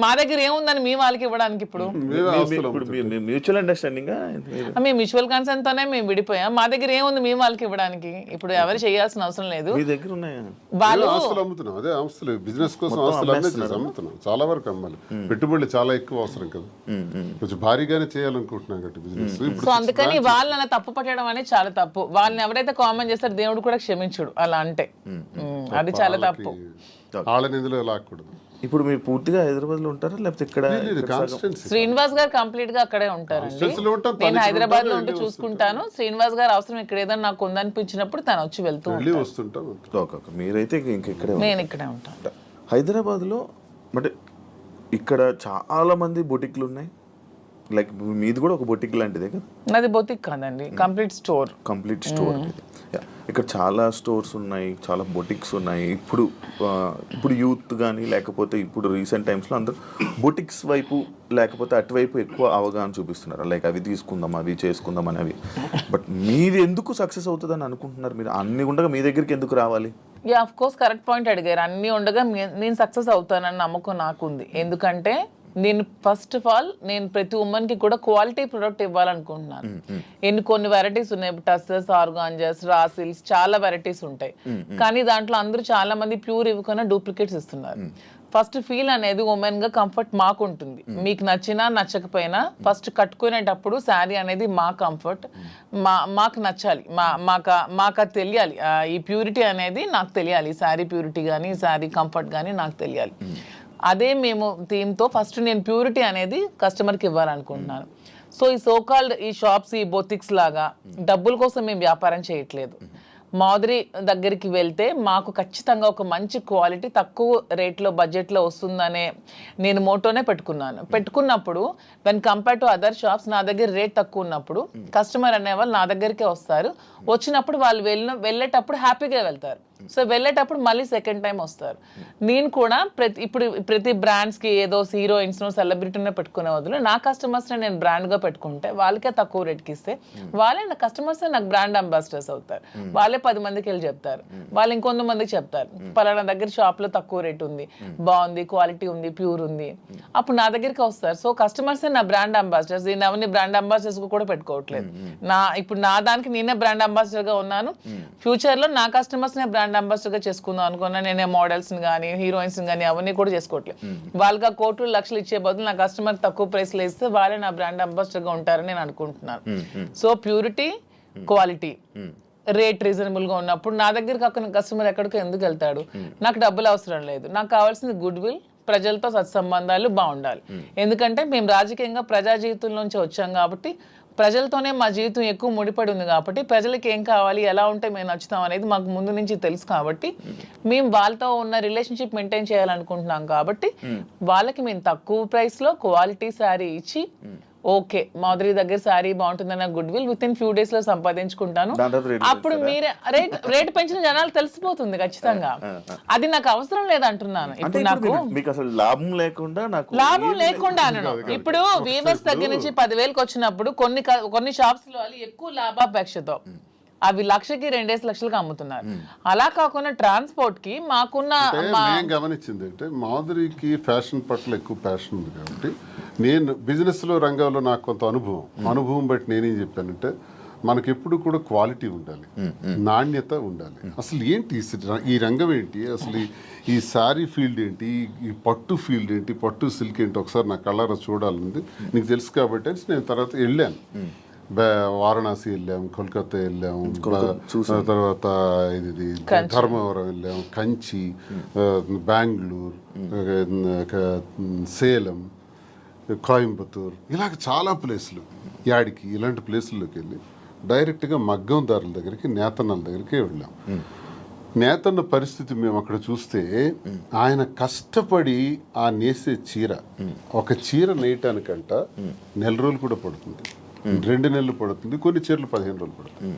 మా దగ్గర ఏముందని మీ వాళ్ళకి ఇవ్వడానికి? ఇప్పుడు మ్యూచువల్ అండర్స్టాండింగ్, మేము మ్యూచువల్ కన్సర్న్ తోనే మేము విడిపోయాం. మా దగ్గర ఏముంది మీ వాళ్ళకి ఇవ్వడానికి? ఇప్పుడు ఎవరు చేయాల్సిన అవసరం లేదు. వాళ్ళు బిజినెస్ కోసం అమ్ముతున్నాం, చాలా వరకు అమ్మాలి. పెట్టుబడులు చాలా ఎక్కువ అవసరం కదా, కొంచెం భారీగానే చేయాలనుకుంటున్నాం కదా బిజినెస్. సో అందుకని వాళ్ళని తప్పు పట్టడం అనేది చాలా తప్పు. వాళ్ళని ఎవరైతే కామెంట్ చేస్తారు దేవుడు కూడా క్షమించుడు అలా అంటే, అది చాలా తప్పు. వాళ్ళని ఇందులో లాక్కూడదు. ఇప్పుడు మీరు పూర్తిగా హైదరాబాద్ లో ఉంటారా లేకపోతే ఇక్కడ? శ్రీనివాస్ గారు కంప్లీట్ గా అక్కడే ఉంటారండి. నేను హైదరాబాద్ లో ఉంటూ చూసుకుంటాను. శ్రీనివాస్ గారు అవసరం ఇక్కడ ఏదైనా నాకు ఉందనిపించినప్పుడు తను వచ్చి వెళ్తూ వస్తుంటాను. మీరైతే ఇంకెక్కడే? నేను ఇక్కడే ఉంటాను హైదరాబాద్ లో. అంటే ఇక్కడ చాలా మంది బొటిక్లు ఉన్నాయి, లైక్ మీది కూడా ఒక బొటిక్ లాంటిదే కదా? నాది బొటిక్ కాదండి, కంప్లీట్ స్టోర్. ఇక్కడ చాలా స్టోర్స్ ఉన్నాయి, చాలా బొటిక్స్ ఉన్నాయి. ఇప్పుడు యూత్ కానీ లేకపోతే ఇప్పుడు రీసెంట్ టైమ్స్లో అందరూ బొటిక్స్ వైపు లేకపోతే అటువైపు ఎక్కువ అవగాహన చూపిస్తున్నారు. లైక్ అవి తీసుకుందాం, అవి చేసుకుందాం అనేవి. బట్ మీది ఎందుకు సక్సెస్ అవుతుందని అనుకుంటున్నారు మీరు? అన్ని ఉండగా మీ దగ్గరికి ఎందుకు రావాలి? ఆఫ్ కోర్స్ కరెక్ట్ పాయింట్ అడిగారు. అన్ని ఉండగా నేను సక్సెస్ అవుతానని నమ్మకం నాకుంది. ఎందుకంటే నేను ఫస్ట్ ఆఫ్ ఆల్ నేను ప్రతి ఉమెన్ కి కూడా క్వాలిటీ ప్రొడక్ట్ ఇవ్వాలనుకుంటున్నాను. కొన్ని వెరైటీస్ ఉన్నాయి, టస్సెస్, ఆర్గాంజాస్, రాసిల్స్, చాలా వెరైటీస్ ఉంటాయి. కానీ దాంట్లో అందరూ చాలా మంది ప్యూర్ ఇవ్వకుండా డూప్లికేట్స్ ఇస్తున్నారు. ఫస్ట్ ఫీల్ అనేది ఉమెన్ గా కంఫర్ట్ మాకు ఉంటుంది. మీకు నచ్చినా నచ్చకపోయినా ఫస్ట్ కట్టుకునేటప్పుడు శారీ అనేది మా కంఫర్ట్, మాకు నచ్చాలి, మాకు తెలియాలి. ఈ ప్యూరిటీ అనేది నాకు తెలియాలి. శారీ ప్యూరిటీ కానీ శారీ కంఫర్ట్ కానీ నాకు తెలియాలి. అదే మేము థీమ్తో ఫస్ట్ నేను ప్యూరిటీ అనేది కస్టమర్కి ఇవ్వాలనుకుంటున్నాను. సో ఈ సోకాల్డ్ ఈ షాప్స్, ఈ బొటిక్స్ లాగా డబ్బుల కోసం మేము వ్యాపారం చేయట్లేదు. మాధురి దగ్గరికి వెళ్తే మాకు ఖచ్చితంగా ఒక మంచి క్వాలిటీ తక్కువ రేట్లో బడ్జెట్లో వస్తుందనే నేను మోటోనే పెట్టుకున్నప్పుడు when compare to other shops నా దగ్గర రేట్ తక్కువ ఉన్నప్పుడు కస్టమర్ అనేవాళ్ళు నా దగ్గరికే వస్తారు. వచ్చినప్పుడు వాళ్ళు వెళ్ళేటప్పుడు హ్యాపీగా వెళ్తారు. సో వెళ్ళేటప్పుడు మళ్ళీ సెకండ్ టైం వస్తారు. నేను కూడా ప్రతి బ్రాండ్స్కి ఏదో హీరోయిన్స్ను సెలబ్రిటీనే పెట్టుకునే వదిలే నా కస్టమర్స్ని నేను బ్రాండ్గా పెట్టుకుంటే వాళ్ళకే తక్కువ రేట్కి ఇస్తే వాళ్ళే నా కస్టమర్స్ నాకు బ్రాండ్ అంబాసిడర్స్ అవుతారు. వాళ్ళే 10 మందికి వెళ్ళి చెప్తారు, వాళ్ళు ఇంకొంతమందికి చెప్తారు పలానా దగ్గర షాప్లో తక్కువ రేట్ ఉంది, బాగుంది, క్వాలిటీ ఉంది, ప్యూర్ ఉంది, అప్పుడు నా దగ్గరికి వస్తారు. సో కస్టమర్స్ నా బ్రాండ్ అంబాసిడర్స్. నేను ఎవరిని బ్రాండ్ అంబాసిడర్స్ కూడా పెట్టుకోవట్లేదు. ఇప్పుడు నా దానికి నేనే బ్రాండ్ అంబాసిడర్ గా ఉన్నాను. ఫ్యూచర్ లో నా కస్టమర్స్ నే బ్రాండ్ అంబాసిడర్ గా చేసుకుందాం అనుకున్నా. నేనే మోడల్స్ కానీ హీరోయిన్స్ కానీ అవన్నీ కూడా చేసుకోవట్లేదు. వాళ్ళకి ఆ కోట్లు లక్షలు ఇచ్చే బదులు నా కస్టమర్ తక్కువ ప్రైస్ లో ఇస్తే వాళ్ళే నా బ్రాండ్ అంబాసిడర్ గా ఉంటారని నేను అనుకుంటున్నాను. So purity, quality, rate reasonable గా ఉన్నప్పుడు నా దగ్గరికి అక్కడ కస్టమర్ ఎక్కడికి ఎందుకు వెళ్తాడు? నాకు డబ్బులు అవసరం లేదు, నాకు కావాల్సింది గుడ్ విల్, ప్రజలతో సత్సంబంధాలు బాగుండాలి. ఎందుకంటే మేము రాజకీయంగా ప్రజా జీవితంలోంచి వచ్చాం కాబట్టి ప్రజలతోనే మా జీవితం ఎక్కువ ముడిపడి ఉంది కాబట్టి ప్రజలకి ఏం కావాలి, ఎలా ఉంటే మేము నచ్చుతాం అనేది మాకు ముందు నుంచి తెలుసు కాబట్టి మేము వాళ్ళతో ఉన్న రిలేషన్షిప్ మెయింటైన్ చేయాలనుకుంటున్నాం కాబట్టి వాళ్ళకి మేము తక్కువ ప్రైస్లో క్వాలిటీ శారీ ఇచ్చి ఓకే మాధురి దగ్గర శారీ బాగుంటుందన్న good will with in few days లో సంపాదించుకుంటాను. అప్పుడు మీరే రేట్ పెంచిన జనాలు తెలిసిపోతుంది ఖచ్చితంగా. అది నాకు అవసరం లేదంటున్నాను. ఇప్పుడు నాకు లాభం లేకుండా అనను. ఇప్పుడు వీవర్స్ దగ్గర నుంచి 10,000కి వచ్చినప్పుడు కొన్ని షాప్స్ లో ఎక్కువ లాభాపేక్షతో అవి 1,00,000కి 2 లక్షలకి అమ్ముతున్నారు. అలా కాకుండా ట్రాన్స్పోర్ట్ కి మాకున్న గమనించింది అంటే మాధురికి ఫ్యాషన్ పట్ల ఎక్కువ ప్యాషన్ ఉంది కాబట్టి నేను బిజినెస్ లో రంగంలో నాకు కొంత అనుభవం బట్టి నేనేం చెప్పానంటే మనకెప్పుడు కూడా క్వాలిటీ ఉండాలి, నాణ్యత ఉండాలి. అసలు ఏంటి ఈ రంగం ఏంటి, అసలు ఈ శారీ ఫీల్డ్ ఏంటి, ఈ పట్టు ఫీల్డ్ ఏంటి, పట్టు సిల్క్ ఏంటి ఒకసారి నా కళ్ళారా చూడాలనుంది. నీకు తెలుసు కాబట్టి నేను తర్వాత వెళ్ళాను. వారణాసి వెళ్ళాము, కోల్కతా వెళ్ళాము, తర్వాత ఇది ధర్మవరం వెళ్ళాము, కంచి, బెంగళూరు, సేలం, కోయంబత్తూర్, ఇలాగ చాలా ప్లేసులు, యాడికి ఇలాంటి ప్లేసుల్లోకి వెళ్ళి డైరెక్ట్గా మగ్గందారుల దగ్గరికి, నేతన్నల దగ్గరికి వెళ్ళాం. నేతన్న పరిస్థితి మేము అక్కడ చూస్తే ఆయన కష్టపడి ఆ నేసే చీర, ఒక చీర నేయటానికంట 1 నెల రోజులు కూడా పడుతుంది, 2 నెలలు పడుతుంది, కొన్ని చీరలు 15 రోజులు పడుతుంది.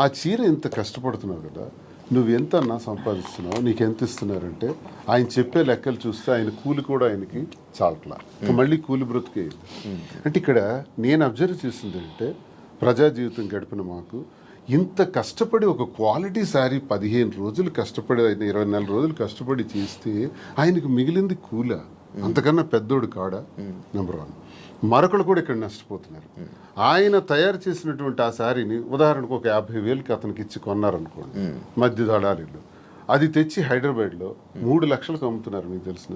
ఆ చీర ఇంత కష్టపడుతున్నావు కదా, నువ్వు ఎంత అన్నా సంపాదిస్తున్నావు, నీకు ఎంత ఇస్తున్నారంటే ఆయన చెప్పే లెక్కలు చూస్తే ఆయన కూలి కూడా ఆయనకి చాలట్లా, మళ్ళీ కూలి బ్రతికే. అంటే ఇక్కడ నేను అబ్జర్వ్ చేసింది అంటే ప్రజా జీవితం గడిపిన మాకు ఇంత కష్టపడి ఒక క్వాలిటీ శారీ 15 రోజులు కష్టపడి 24 రోజులు కష్టపడి చేస్తే ఆయనకు మిగిలింది కూల, అంతకన్నా పెద్దోడు కాడా? నెంబర్ 1. మరొకరు కూడా ఇక్కడ నష్టపోతున్నారు. ఆయన తయారు చేసినటువంటి ఆ శారీని ఉదాహరణకు ఒక 50,000కి అతనికి ఇచ్చి కొన్నారనుకోండి మధ్య దళారీలు, అది తెచ్చి హైదరాబాద్లో 3 లక్షలకు అమ్ముతున్నారు. మీకు తెలిసిన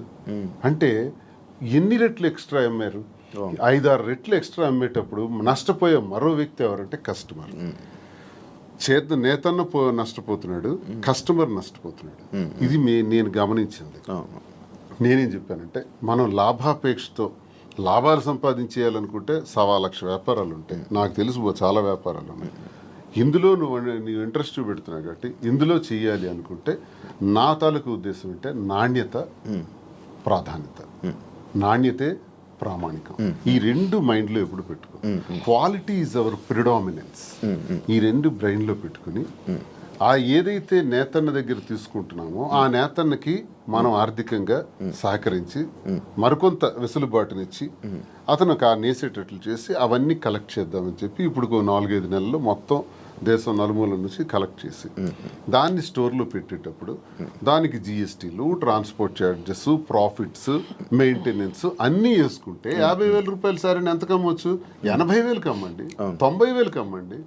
అంటే ఎన్ని రెట్లు ఎక్స్ట్రా అమ్మారు? 5-6 రెట్లు ఎక్స్ట్రా అమ్మేటప్పుడు నష్టపోయే మరో వ్యక్తి ఎవరంటే కస్టమర్. నేతన్న నష్టపోతున్నాడు, కస్టమర్ నష్టపోతున్నాడు. ఇది నేను గమనించింది. నేనేం చెప్పానంటే మనం లాభాపేక్షతో లాభాలు సంపాదించేయాలనుకుంటే 1,00,000 వ్యాపారాలు ఉంటాయి. నాకు తెలుసు చాలా వ్యాపారాలు ఉన్నాయి. ఇందులో నువ్వు ఇంట్రెస్ట్ పెడుతున్నావు కాబట్టి ఇందులో చెయ్యాలి అనుకుంటే నా తాలూకు ఉద్దేశం అంటే నాణ్యత, ప్రాధాన్యత. నాణ్యతే ప్రామాణికం. ఈ 2 మైండ్లో ఎప్పుడు పెట్టుకో. Quality is our predominance. ఈ 2 బ్రెయిన్లో పెట్టుకుని ఆ ఏదైతే నేతన్న దగ్గర తీసుకుంటున్నామో ఆ నేతన్నకి మనం ఆర్థికంగా సహకరించి మరికొంత వెసులుబాటునిచ్చి అతను ఆ నేసేటట్లు చేసి అవన్నీ కలెక్ట్ చేద్దామని చెప్పి ఇప్పుడు 4-5 నెలల్లో మొత్తం దేశం నలుమూల నుంచి కలెక్ట్ చేసి దాన్ని స్టోర్లో పెట్టేటప్పుడు దానికి జిఎస్టీలు, ట్రాన్స్పోర్ట్ ఛార్జెస్, ప్రాఫిట్స్, మెయింటెనెన్స్ అన్నీ వేసుకుంటే 50,000 రూపాయల సారీని ఎంత కమ్మొచ్చు? 80,000కి అమ్మండి, 90,000కి అమ్మండి,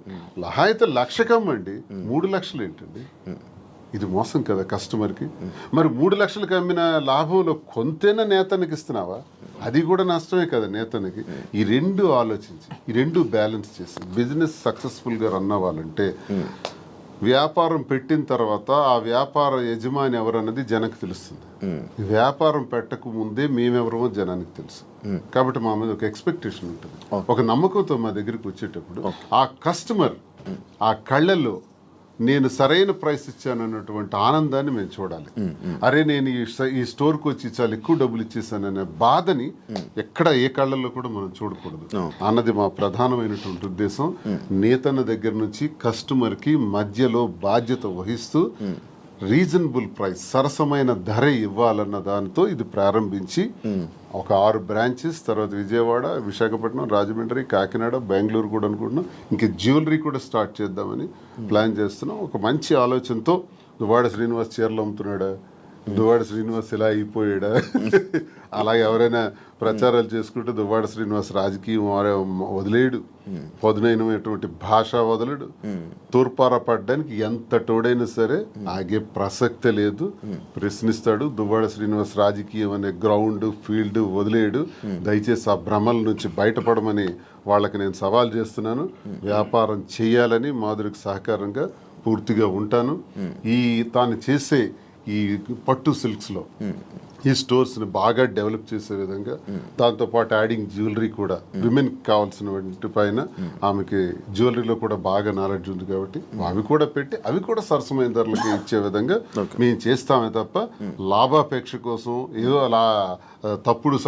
అయితే 1,00,000కి అమ్మండి. 3 లక్షలు ఏంటండి? ఇది మోసం కదా కస్టమర్కి. మరి 3 లక్షలకు అమ్మిన లాభంలో కొంతైనా నేతనికి ఇస్తున్నావా? అది కూడా నష్టమే కదా నేతనికి. ఈ 2 ఆలోచించి ఈ 2 బ్యాలెన్స్ చేసి బిజినెస్ సక్సెస్ఫుల్గా రన్ అవ్వాలంటే వ్యాపారం పెట్టిన తర్వాత ఆ వ్యాపార యజమాని ఎవరన్నది జనానికి తెలుస్తుంది. వ్యాపారం పెట్టక ముందే మేమెవరమో జనానికి తెలుసు. కాబట్టి మా మీద ఒక ఎక్స్పెక్టేషన్ ఉంటుంది, ఒక నమ్మకంతో మా దగ్గరికి వచ్చేటప్పుడు ఆ కస్టమర్ ఆ కళ్ళల్లో నేను సరైన ప్రైస్ ఇచ్చాను అన్నటువంటి ఆనందాన్ని మేము చూడాలి. అరే నేను ఈ స్టోర్కి వచ్చి చాలా ఎక్కువ డబ్బులు ఇచ్చేసాననే బాధని ఎక్కడ ఏ కళ్ళల్లో కూడా మనం చూడకూడదు అన్నది మా ప్రధానమైనటువంటి ఉద్దేశం. నేతన్న దగ్గర నుంచి కస్టమర్కి మధ్యలో బాధ్యత వహిస్తూ రీజనబుల్ ప్రైస్, సరసమైన ధర ఇవ్వాలన్న దానితో ఇది ప్రారంభించి ఒక 6 బ్రాంచెస్, తర్వాత విజయవాడ, విశాఖపట్నం, రాజమండ్రి, కాకినాడ, బెంగళూరు కూడా అనుకుంటున్నాం. ఇంక జ్యువెలరీ కూడా స్టార్ట్ చేద్దామని ప్లాన్ చేస్తున్నాం. ఒక మంచి ఆలోచనతో దువ్వాడ శ్రీనివాస్ చీరలు అమ్ముతున్నాడా, దువ్వాడ శ్రీనివాస్ ఇలా అయిపోయాడా, అలాగే ఎవరైనా ప్రచారాలు చేసుకుంటే దువ్వాడ శ్రీనివాస్ రాజకీయం వదిలేడు, పదునైనటువంటి భాష వదలడు, తూర్పార పడ్డానికి ఎంత తోడైనా సరే ఆగే ప్రసక్తే లేదు, ప్రశ్నిస్తాడు. దువ్వాడ శ్రీనివాస్ రాజకీయం అనే గ్రౌండ్ ఫీల్డ్ వదిలేడు. దయచేసి ఆ భ్రమల నుంచి బయటపడమని వాళ్ళకి నేను సవాల్ చేస్తున్నాను. వ్యాపారం చేయాలని మాధురికి సహకారంగా పూర్తిగా ఉంటాను. తాను చేసే ఈ పట్టు సిల్క్స్లో ఈ స్టోర్స్ని బాగా డెవలప్ చేసే విధంగా, దాంతోపాటు యాడింగ్ జ్యువెలరీ కూడా, విమెన్కి కావాల్సిన వాటి పైన ఆమెకి జ్యువెలరీలో కూడా బాగా నాలెడ్జ్ ఉంది కాబట్టి అవి కూడా పెట్టి అవి కూడా సరసమైన ధరలకి ఇచ్చే విధంగా మేము చేస్తామే తప్ప లాభాపేక్ష కోసం ఏదో అలా తప్పుడు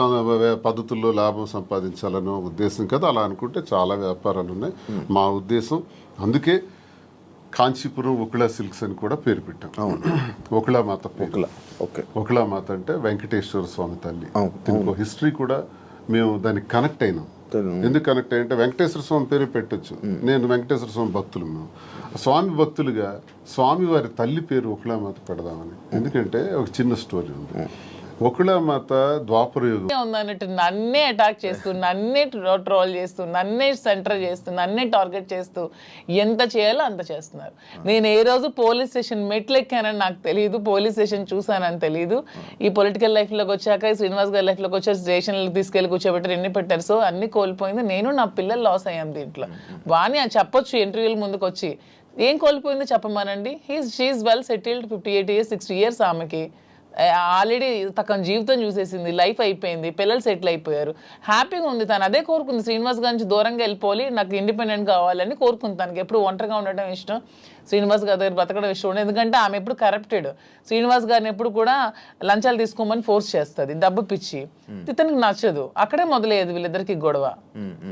పద్ధతుల్లో లాభం సంపాదించాలనే ఉద్దేశం కదా. అలా అనుకుంటే చాలా వ్యాపారాలు ఉన్నాయి. మా ఉద్దేశం అందుకే కాంచీపురం ఒకళా సిల్క్స్ అని కూడా పేరు పెట్టాం. ఒకళామాత, ఒకళామాత అంటే వెంకటేశ్వర స్వామి తల్లి. దీనికి హిస్టరీ కూడా మేము దానికి కనెక్ట్ అయినాం. ఎందుకు కనెక్ట్ అయ్యంటే వెంకటేశ్వర స్వామి పేరు పెట్టొచ్చు. నేను వెంకటేశ్వర స్వామి భక్తులు, మేము స్వామి భక్తులుగా స్వామి వారి తల్లి పేరు ఒకళామాత పెడదామని. ఎందుకంటే ఒక చిన్న స్టోరీ ఉంది. ఒకళామాత ద్వాపర యుగం ఉందన్నట్టు నన్నే అటాక్ చేస్తూ, నన్నే ట్రోల్ చేస్తూ, నన్నే సెంటర్ చేస్తూ, నన్నే టార్గెట్ చేస్తూ ఎంత చేయాలో అంత చేస్తున్నారు. నేను ఏ రోజు పోలీస్ స్టేషన్ మెట్లు ఎక్కానని నాకు తెలియదు, పోలీస్ స్టేషన్ చూసానని తెలియదు. ఈ పొలిటికల్ లైఫ్లోకి వచ్చాక, శ్రీనివాస్ గారి లైఫ్లోకి వచ్చి స్టేషన్లకు తీసుకెళ్ళి కూర్చోబెట్టారు, ఎన్ని పెట్టారు. సో అన్ని కోల్పోయింది నేను, నా పిల్లలు లాస్ అయ్యాం దీంట్లో. వాణి అది చెప్పొచ్చు ఇంటర్వ్యూల ముందుకు వచ్చి, ఏం కోల్పోయిందో చెప్పమానండి. She's well settled, 58 years 60 years ఆమెకి ఆల్రెడీ తన జీవితం చూసేసింది, లైఫ్ అయిపోయింది, పిల్లలు సెటిల్ అయిపోయారు, హ్యాపీగా ఉంది. తను అదే కోరుకుంది, శ్రీనివాస్ గారి నుంచి దూరంగా వెళ్ళిపోవాలి, నాకు ఇండిపెండెంట్ కావాలని కోరుకుంది. తనకి ఎప్పుడు ఒంటరిగా ఉండటం ఇష్టం, శ్రీనివాస్ గారి దగ్గర బతకడం ఇష్టం ఉండదు. ఎందుకంటే ఆమె ఎప్పుడు కరప్టెడ్, శ్రీనివాస్ గారిని ఎప్పుడు కూడా లంచాలు తీసుకోమని ఫోర్స్ చేస్తుంది, డబ్బు పిచ్చి. ఇతనికి నచ్చదు, అక్కడే మొదలయ్యేది వీళ్ళిద్దరికి గొడవ.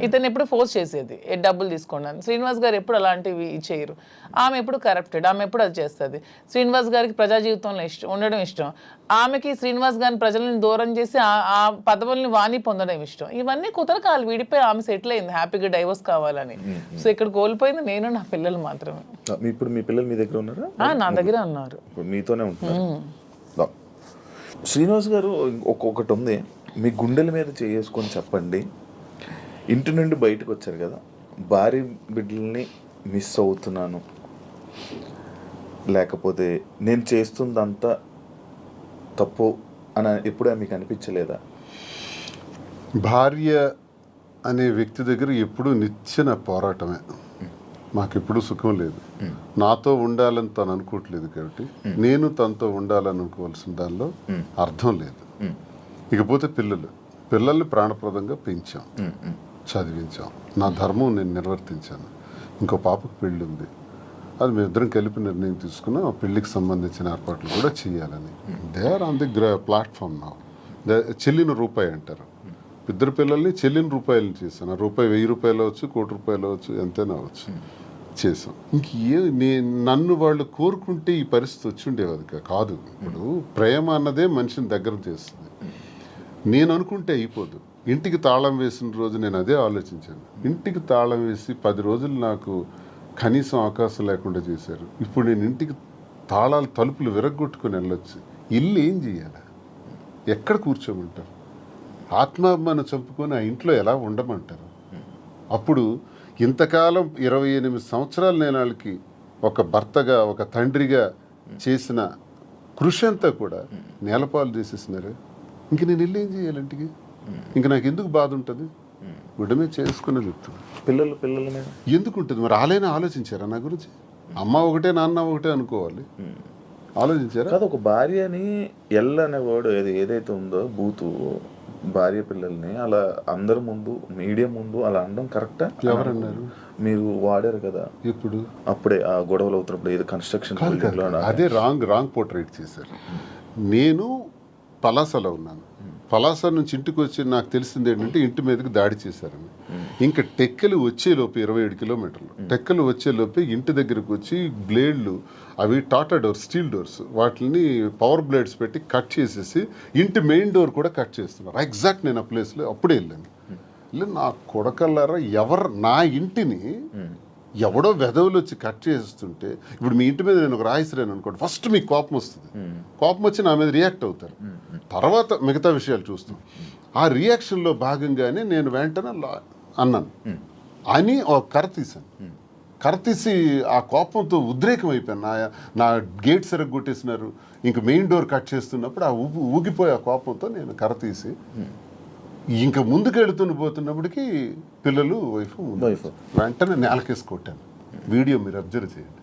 ఇతను ఎప్పుడు ఫోర్స్ చేసేది, డబ్బులు తీసుకోండి. శ్రీనివాస్ గారు ఎప్పుడు అలాంటివి చేయరు. ఆమె ఎప్పుడు కరప్టెడ్, ఆమె ఎప్పుడు అది చేస్తుంది. శ్రీనివాస్ గారికి ప్రజా జీవితంలో ఉండడం ఇష్టం, ఆమెకి శ్రీనివాస్ గారిని ప్రజలను దూరం చేసి ఆ పదవుల్ని వాణి పొందడం ఇష్టం. ఇవన్నీ కుదరకాలు విడిపోయి ఆమె సెటిల్ అయింది, హ్యాపీగా డైవర్స్ కావాలని. సో ఇక్కడ కోల్పోయింది నేను, నా పిల్లలు మాత్రమే. ఇప్పుడు మీ పిల్లలు మీ దగ్గర ఉన్నారా? నా దగ్గర ఉన్నారు, మీతోనే ఉంటున్నారు. శ్రీనివాస్ గారు ఒక్కొక్కటి ఉంది, మీ గుండెల మీద చేసుకొని చెప్పండి. ఇంటి నుండి బయటకు వచ్చారు కదా, భార్య బిడ్డల్ని మిస్ అవుతున్నాను, లేకపోతే నేను చేస్తుందంతా తప్పు అని ఎప్పుడూ మీకు అనిపించలేదా? భార్య అనే వ్యక్తి దగ్గర ఎప్పుడూ నిచ్చెన పోరాటమే. మాకెప్పుడు సుఖం లేదు. నాతో ఉండాలని తను అనుకోవట్లేదు కాబట్టి నేను తనతో ఉండాలని అనుకోవాల్సిన దానిలో అర్థం లేదు. ఇకపోతే పిల్లల్ని ప్రాణప్రదంగా పెంచాం, చదివించాం, నా ధర్మం నేను నిర్వర్తించాను. ఇంకో పాపకు పెళ్ళి ఉంది, అది మేమిద్దరం కలిపి నిర్ణయం తీసుకున్నాం. ఆ పెళ్లికి సంబంధించిన ఏర్పాట్లు కూడా చేయాలని. They are on the platform నా. చెల్లిన రూపాయి అంటారు. ఇద్దరు పిల్లల్ని చెల్లిన రూపాయలని చేశాను. ఆ రూపాయి 1000 రూపాయలు అవచ్చు, 1 కోటి రూపాయలు అవచ్చు, ఎంతైనా అవచ్చు, చేసాం. నన్ను వాళ్ళు కోరుకుంటే ఈ పరిస్థితి వచ్చి ఉండేది కాదు. ఇప్పుడు ప్రేమ అన్నదే మనిషిని దగ్గర చేస్తుంది. నేను అనుకుంటే అయిపోదు. ఇంటికి తాళం వేసిన రోజు నేను అదే ఆలోచించాను. ఇంటికి తాళం వేసి 10 రోజులు నాకు కనీసం అవకాశం లేకుండా చేశారు. ఇప్పుడు నేను ఇంటికి తలుపులు విరగొట్టుకుని వెళ్ళొచ్చు. ఇల్లు ఏం చేయాలి? ఎక్కడ కూర్చోమంటారు? ఆత్మాభిమానం చంపుకొని ఆ ఇంట్లో ఎలా ఉండమంటారు? అప్పుడు ఇంతకాలం 28 సంవత్సరాలు నేను వాళ్ళకి ఒక భర్తగా, ఒక తండ్రిగా చేసిన కృషి అంతా కూడా నేలపాలు చేసేసినారు. ఇంక నేను ఇల్లు ఏం చేయాలి? ఇంటికి ఇంక నాకు ఎందుకు బాధ ఉంటుంది? గుడ్డమే చేసుకునే చెప్తున్నా. పిల్లల మీద ఎందుకు ఉంటుంది? మరి వాళ్ళైనా ఆలోచించారా నా గురించి? అమ్మ ఒకటే, నాన్న ఒకటే అనుకోవాలి. ఆలోచించారా? కాదు, ఒక భార్యని అనే వర్డ్ ఏదైతే ఉందో బూతు, భార్య పిల్లల్ని అలా అందరి ముందు, మీడియా ముందు అలా అనడం కరెక్టా? ఎవరన్నారు? మీరు వాడారు కదా ఇప్పుడు, అప్పుడే ఆ గొడవలు అవుతున్నప్పుడు ఏదో కన్స్ట్రక్షన్, అదే రాంగ్ పోర్ట్రేట్ చేశారు. నేను పలాసలో ఉన్నాను, పలాస నుంచి ఇంటికి వచ్చి నాకు తెలిసింది ఏంటంటే ఇంటి మీదకి దాడి చేశారని. ఇంకా టెక్కలు వచ్చేలోపు 27 కిలోమీటర్లు టెక్కలు వచ్చేలోపే ఇంటి దగ్గరకు వచ్చి బ్లేడ్లు, అవి టాటా డోర్స్, స్టీల్ డోర్స్, వాటిని పవర్ బ్లేడ్స్ పెట్టి కట్ చేసేసి ఇంటి మెయిన్ డోర్ కూడా కట్ చేస్తున్నారు. ఎగ్జాక్ట్ నేను ఆ ప్లేస్లో అప్పుడే వెళ్ళాను. నా కొడకల్లారా, నా ఇంటిని ఎవడో వెధవులు వచ్చి కట్ చేస్తుంటే, ఇప్పుడు మీ ఇంటి మీద నేను ఒక రాయిసిరాను అనుకోండి, ఫస్ట్ మీకు కోపం వస్తుంది. కోపం వచ్చి నా మీద రియాక్ట్ అవుతారు, తర్వాత మిగతా విషయాలు చూస్తాం. ఆ రియాక్షన్లో భాగంగానే నేను వెంటనే అన్నాను అని ఒక కర్ర తీశాను. కర్ర తీసి ఆ కోపంతో ఉద్రేకం అయిపోయాను. నా గేట్ కొట్టేసినారు, ఇంక మెయిన్ డోర్ కట్ చేస్తున్నప్పుడు ఆ ఊగిపోయి ఆ కోపంతో నేను కర్ర తీసి ఇంకా ముందుకు పోతున్నప్పటికీ పిల్లలు వైఫ్ వెంటనే నేలకేసి కొట్టాను. వీడియో మీరు అబ్జర్వ్ చేయండి.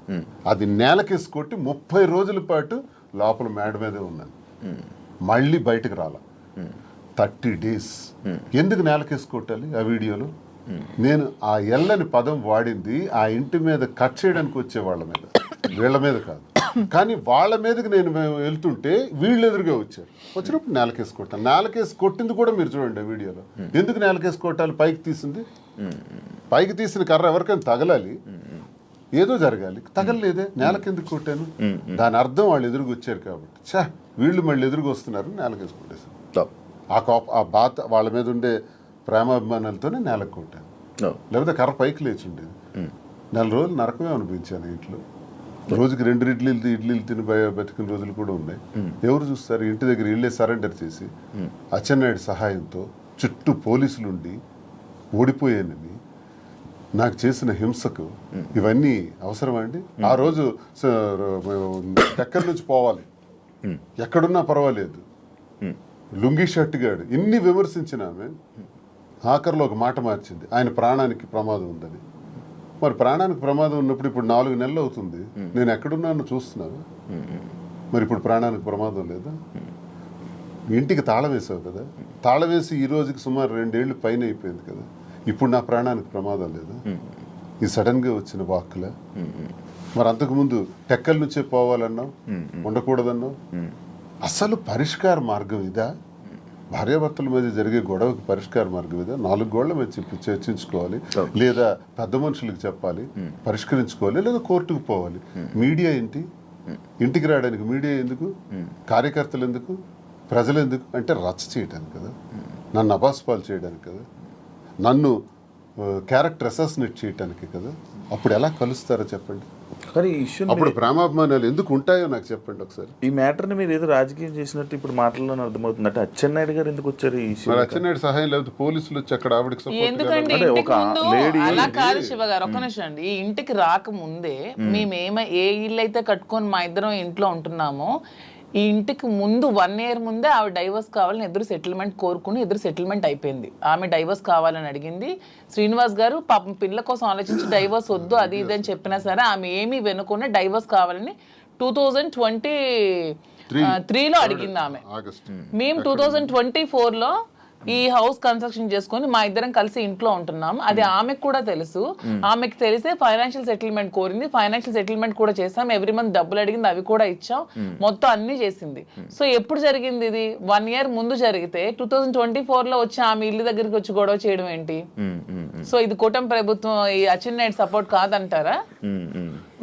అది నేలకేసి కొట్టి 30 రోజుల పాటు లోపల మేడ మీదే ఉన్నాను, మళ్ళీ బయటకు రాల. 30 days. ఎందుకు నేలకేసి కొట్టాలి ఆ వీడియోలో? నేను ఆ ఎల్లని పదం వాడింది ఆ ఇంటి మీద కట్ చేయడానికి వచ్చే వాళ్ళ మీద, వీళ్ళ మీద కాదు. కానీ వాళ్ళ మీదకి నేను వెళ్తుంటే వీళ్ళు ఎదురుగా వచ్చినప్పుడు నేలకేసి కొట్టాను. నేలకేసి కొట్టింది కూడా మీరు చూడండి ఆ వీడియోలో. ఎందుకు నేలకేసి కొట్టాలి? పైకి తీసింది, పైకి తీసిన కర్ర ఎవరికైనా తగలాలి, ఏదో జరగాలి, తగలలేదే, నేలకెందుకు కొట్టాను? దాని అర్థం వాళ్ళు ఎదురుగా వచ్చారు కాబట్టి. వీళ్ళు మళ్ళీ ఎదురుగా వస్తున్నారు, నేలకేసి కొట్టేశాను. ఆ బాధ వాళ్ళ మీద ఉండే ప్రేమాభిమానాలతోనే నేలకు కొట్టాను. లేకపోతే కర్ర పైకి లేచి ఉండేది. 4 రోజులు నరకమే అనిపించాను ఇంట్లో. రోజుకి 2 ఇడ్లీలు తిని బతికిన రోజులు కూడా ఉన్నాయి. ఎవరు చూస్తారు? ఇంటి దగ్గర ఇళ్ళే సరెండర్ చేసి అచ్చెన్నాయుడు సహాయంతో చుట్టూ పోలీసులు ఉండి ఓడిపోయానని నాకు చేసిన హింసకు ఇవన్నీ అవసరమా అండి? ఆ రోజు ఎక్కడి నుంచి పోవాలి, ఎక్కడున్నా పర్వాలేదు, లుంగీ షర్ట్ గాడు ఇన్ని విమర్శించిన ఆమె ఆఖరిలో ఒక మాట మార్చింది, ఆయన ప్రాణానికి ప్రమాదం ఉందని. మరి ప్రాణానికి ప్రమాదం ఉన్నప్పుడు ఇప్పుడు 4 నెలలు అవుతుంది, నేను ఎక్కడున్నానో చూస్తున్నాను. మరి ఇప్పుడు ప్రాణానికి ప్రమాదం లేదా? ఇంటికి తాళం వేసావు కదా, తాళం వేసి ఈ రోజుకి సుమారు 2 ఏళ్ళు పైన అయిపోయింది కదా, ఇప్పుడు నా ప్రాణానికి ప్రమాదం లేదా? ఇది సడన్గా వచ్చిన వాక్కులే. మరి అంతకుముందు టెక్కల నుంచే పోవాలన్నావు, ఉండకూడదన్నావు. అసలు పరిష్కార మార్గం ఇదా? భార్యాభర్తల మధ్య జరిగే గొడవకి పరిష్కార మార్గం ఇదా? 4 గోళ్ల మధ్య చర్చించుకోవాలి, లేదా పెద్ద మనుషులకు చెప్పాలి, పరిష్కరించుకోవాలి, లేదా కోర్టుకు పోవాలి. మీడియా ఏంటి? ఇంటికి రావడానికి మీడియా ఎందుకు? కార్యకర్తలు ఎందుకు? ప్రజలు ఎందుకు? అంటే రచ్చ చేయడానికి కదా, నన్ను అబాస్పాలు చేయడానికి కదా, నన్ను క్యారెక్టర్ అసాసినేట్ చేయడానికి కదా. అప్పుడు ఎలా కలుస్తారో చెప్పండి. కానీ ఈ ఇష్యూ అప్పుడు ప్రేమాభిమానాలు ఎందుకు ఉంటాయో నాకు చెప్పండి ఒకసారి. ఈ మ్యాటర్ని మీరు ఏదో రాజకీయం చేసినట్టు ఇప్పుడు మాటల్లోనే అర్థమవుతుంది. అంటే అచ్చెన్నాయుడు గారు ఎందుకు వచ్చారు ఈ ఇష్యూ? అచ్చెన్నాయుడు సహాయం లేదు, పోలీసులు వచ్చి అక్కడ ఆవిడకి ఎందుకంటే ఇంటికి ముందు అలా కాదు శివ గారు, ఒక్క నిమిషం అండి. ఈ ఇంటికి రాకముందే మేము ఏ ఇల్లు అయితే కట్టుకొని మా ఇద్దరం ఇంట్లో ఉంటున్నామో, ఈ ఇంటికి ముందు 1 year ముందే ఆవిడ డైవర్స్ కావాలని ఎదురు సెటిల్మెంట్ కోరుకుని ఎదురు సెటిల్మెంట్ అయిపోయింది. ఆమె డైవర్స్ కావాలని అడిగింది. శ్రీనివాస్ గారు పాపం పిల్ల కోసం ఆలోచించి డైవర్స్ వద్దు అది ఇది అని చెప్పినా సరే ఆమె ఏమీ వెనుకునే డైవర్స్ కావాలని 2023లో అడిగింది ఆమె. మేము 2024లో ఈ హౌస్ కన్స్ట్రక్షన్ చేసుకొని మా ఇద్దరం కలిసి ఇంట్లో ఉంటున్నాం. అది ఆమెకు కూడా తెలుసు. ఆమెకు తెలిసే ఫైనాన్షియల్ సెటిల్మెంట్ కోరింది. ఫైనాన్షియల్ సెటిల్మెంట్ కూడా చేసాం. ఎవ్రీ మంత్ డబ్బులు అడిగింది, అవి కూడా ఇచ్చాం. మొత్తం అన్ని చేసింది. సో ఎప్పుడు జరిగింది ఇది? 1 year ముందు జరిగితే 2024లో వచ్చి ఆమె ఇల్లు దగ్గరికి వచ్చి గొడవ చేయడం ఏంటి? సో ఇది కూటమి ప్రభుత్వం ఈ అచ్చెన్నాయుడు సపోర్ట్ కాదంటారా?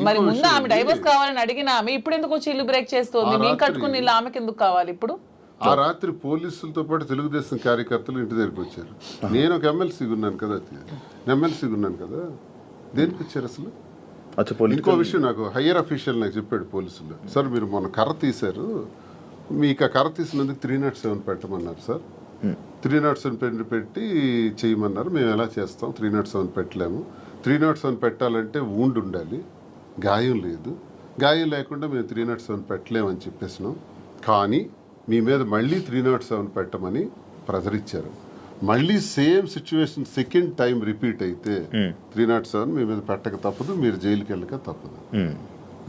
మరి ముందు ఆమె డైవర్స్ కావాలని అడిగిన ఆమె ఇప్పుడు ఎందుకు వచ్చి ఇల్లు బ్రేక్ చేస్తుంది? మేము కట్టుకుని ఇల్లు ఆమెకి ఎందుకు కావాలి ఇప్పుడు? ఆ రాత్రి పోలీసులతో పాటు తెలుగుదేశం కార్యకర్తలు ఇంటి దగ్గరికి వచ్చారు. నేను ఒక ఎమ్మెల్సీగా ఉన్నాను కదా, దేనికి వచ్చారు అసలు? ఇంకో విషయం నాకు హయ్యర్ అఫీషియల్ నాకు చెప్పాడు పోలీసులు, సార్ మీరు మొన్న కర్ర తీశారు, మీకు ఆ కర్ర తీసినందుకు 307 పెట్టమన్నారు సార్. 307 పెట్టి చేయమన్నారు. మేము ఎలా చేస్తాం? 307 పెట్టలేము. 307 పెట్టాలంటే వూండ్ ఉండాలి, గాయం లేదు. గాయం లేకుండా మేము 307 పెట్టలేమని చెప్పేసినాం. కానీ మీ మీద మళ్ళీ 307 పెట్టమని ప్రెజర్ ఇచ్చారు. మళ్ళీ same situation second time repeat అయితే 307 మీ మీద పెట్టక తప్పదు, మీరు జైలుకి వెళ్ళక తప్పదు.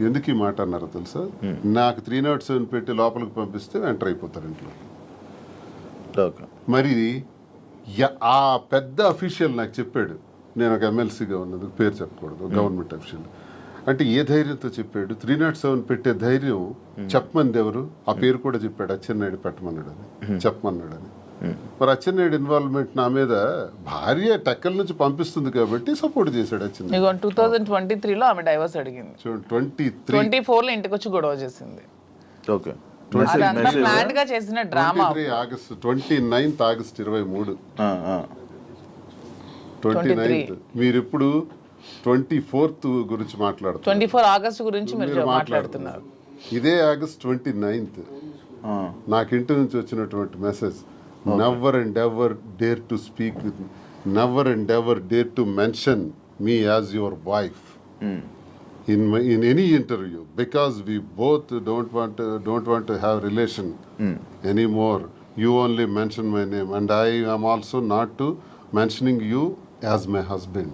ఎందుకు ఈ మాట అన్నారో తెలుసా? నాకు 307 పెట్టి లోపలికి పంపిస్తే ఎంటర్ అయిపోతారు ఇంట్లో. మరి ఆ పెద్ద అఫీషియల్ నాకు చెప్పాడు, నేను ఒక ఎమ్మెల్సీగా ఉన్నది, పేరు చెప్పకూడదు, గవర్నమెంట్ అఫీషియల్. అంటే ఏ ధైర్యంతో చెప్పాడు? 307 పెట్టే ధైర్యం చెప్పమంది ఎవరు? ఆ పేరు కూడా చెప్పాడు, అచ్చెన్నాయుడు పెట్టమన్నాడు అని, చెప్పమన్నాడని. మరి అచ్చెన్నాయుడు ఇన్వాల్వ్మెంట్ నా మీద భార్య టెక్కల నుంచి పంపిస్తుంది కాబట్టి సపోర్ట్ చేశాడు అచ్చెన్నాయుడు. ఇగో 2023లో ఆమె డైవర్స్ అడిగింది, 24లో ఇంటికి వచ్చి గొడవ చేసింది. ఓకే. అదంతా ప్లాన్ గా చేసిన డ్రామా. 29th August 23 29th. మీరు ఇప్పుడు 24th గురించి మాట్లాడుతున్నారు. 24 ఆగస్ట్ గురించి మీరు మాట్లాడుతున్నారు. ఇదే ఆగస్ట్ 29th నాకు ఇంటి నుంచి వచ్చినటువంటి message, never and ever dare to speak with, never and ever dare to mention me as your wife in any interview, because we both don't want to have relation anymore. You only mention my name, and I am also not to mentioning you as my husband.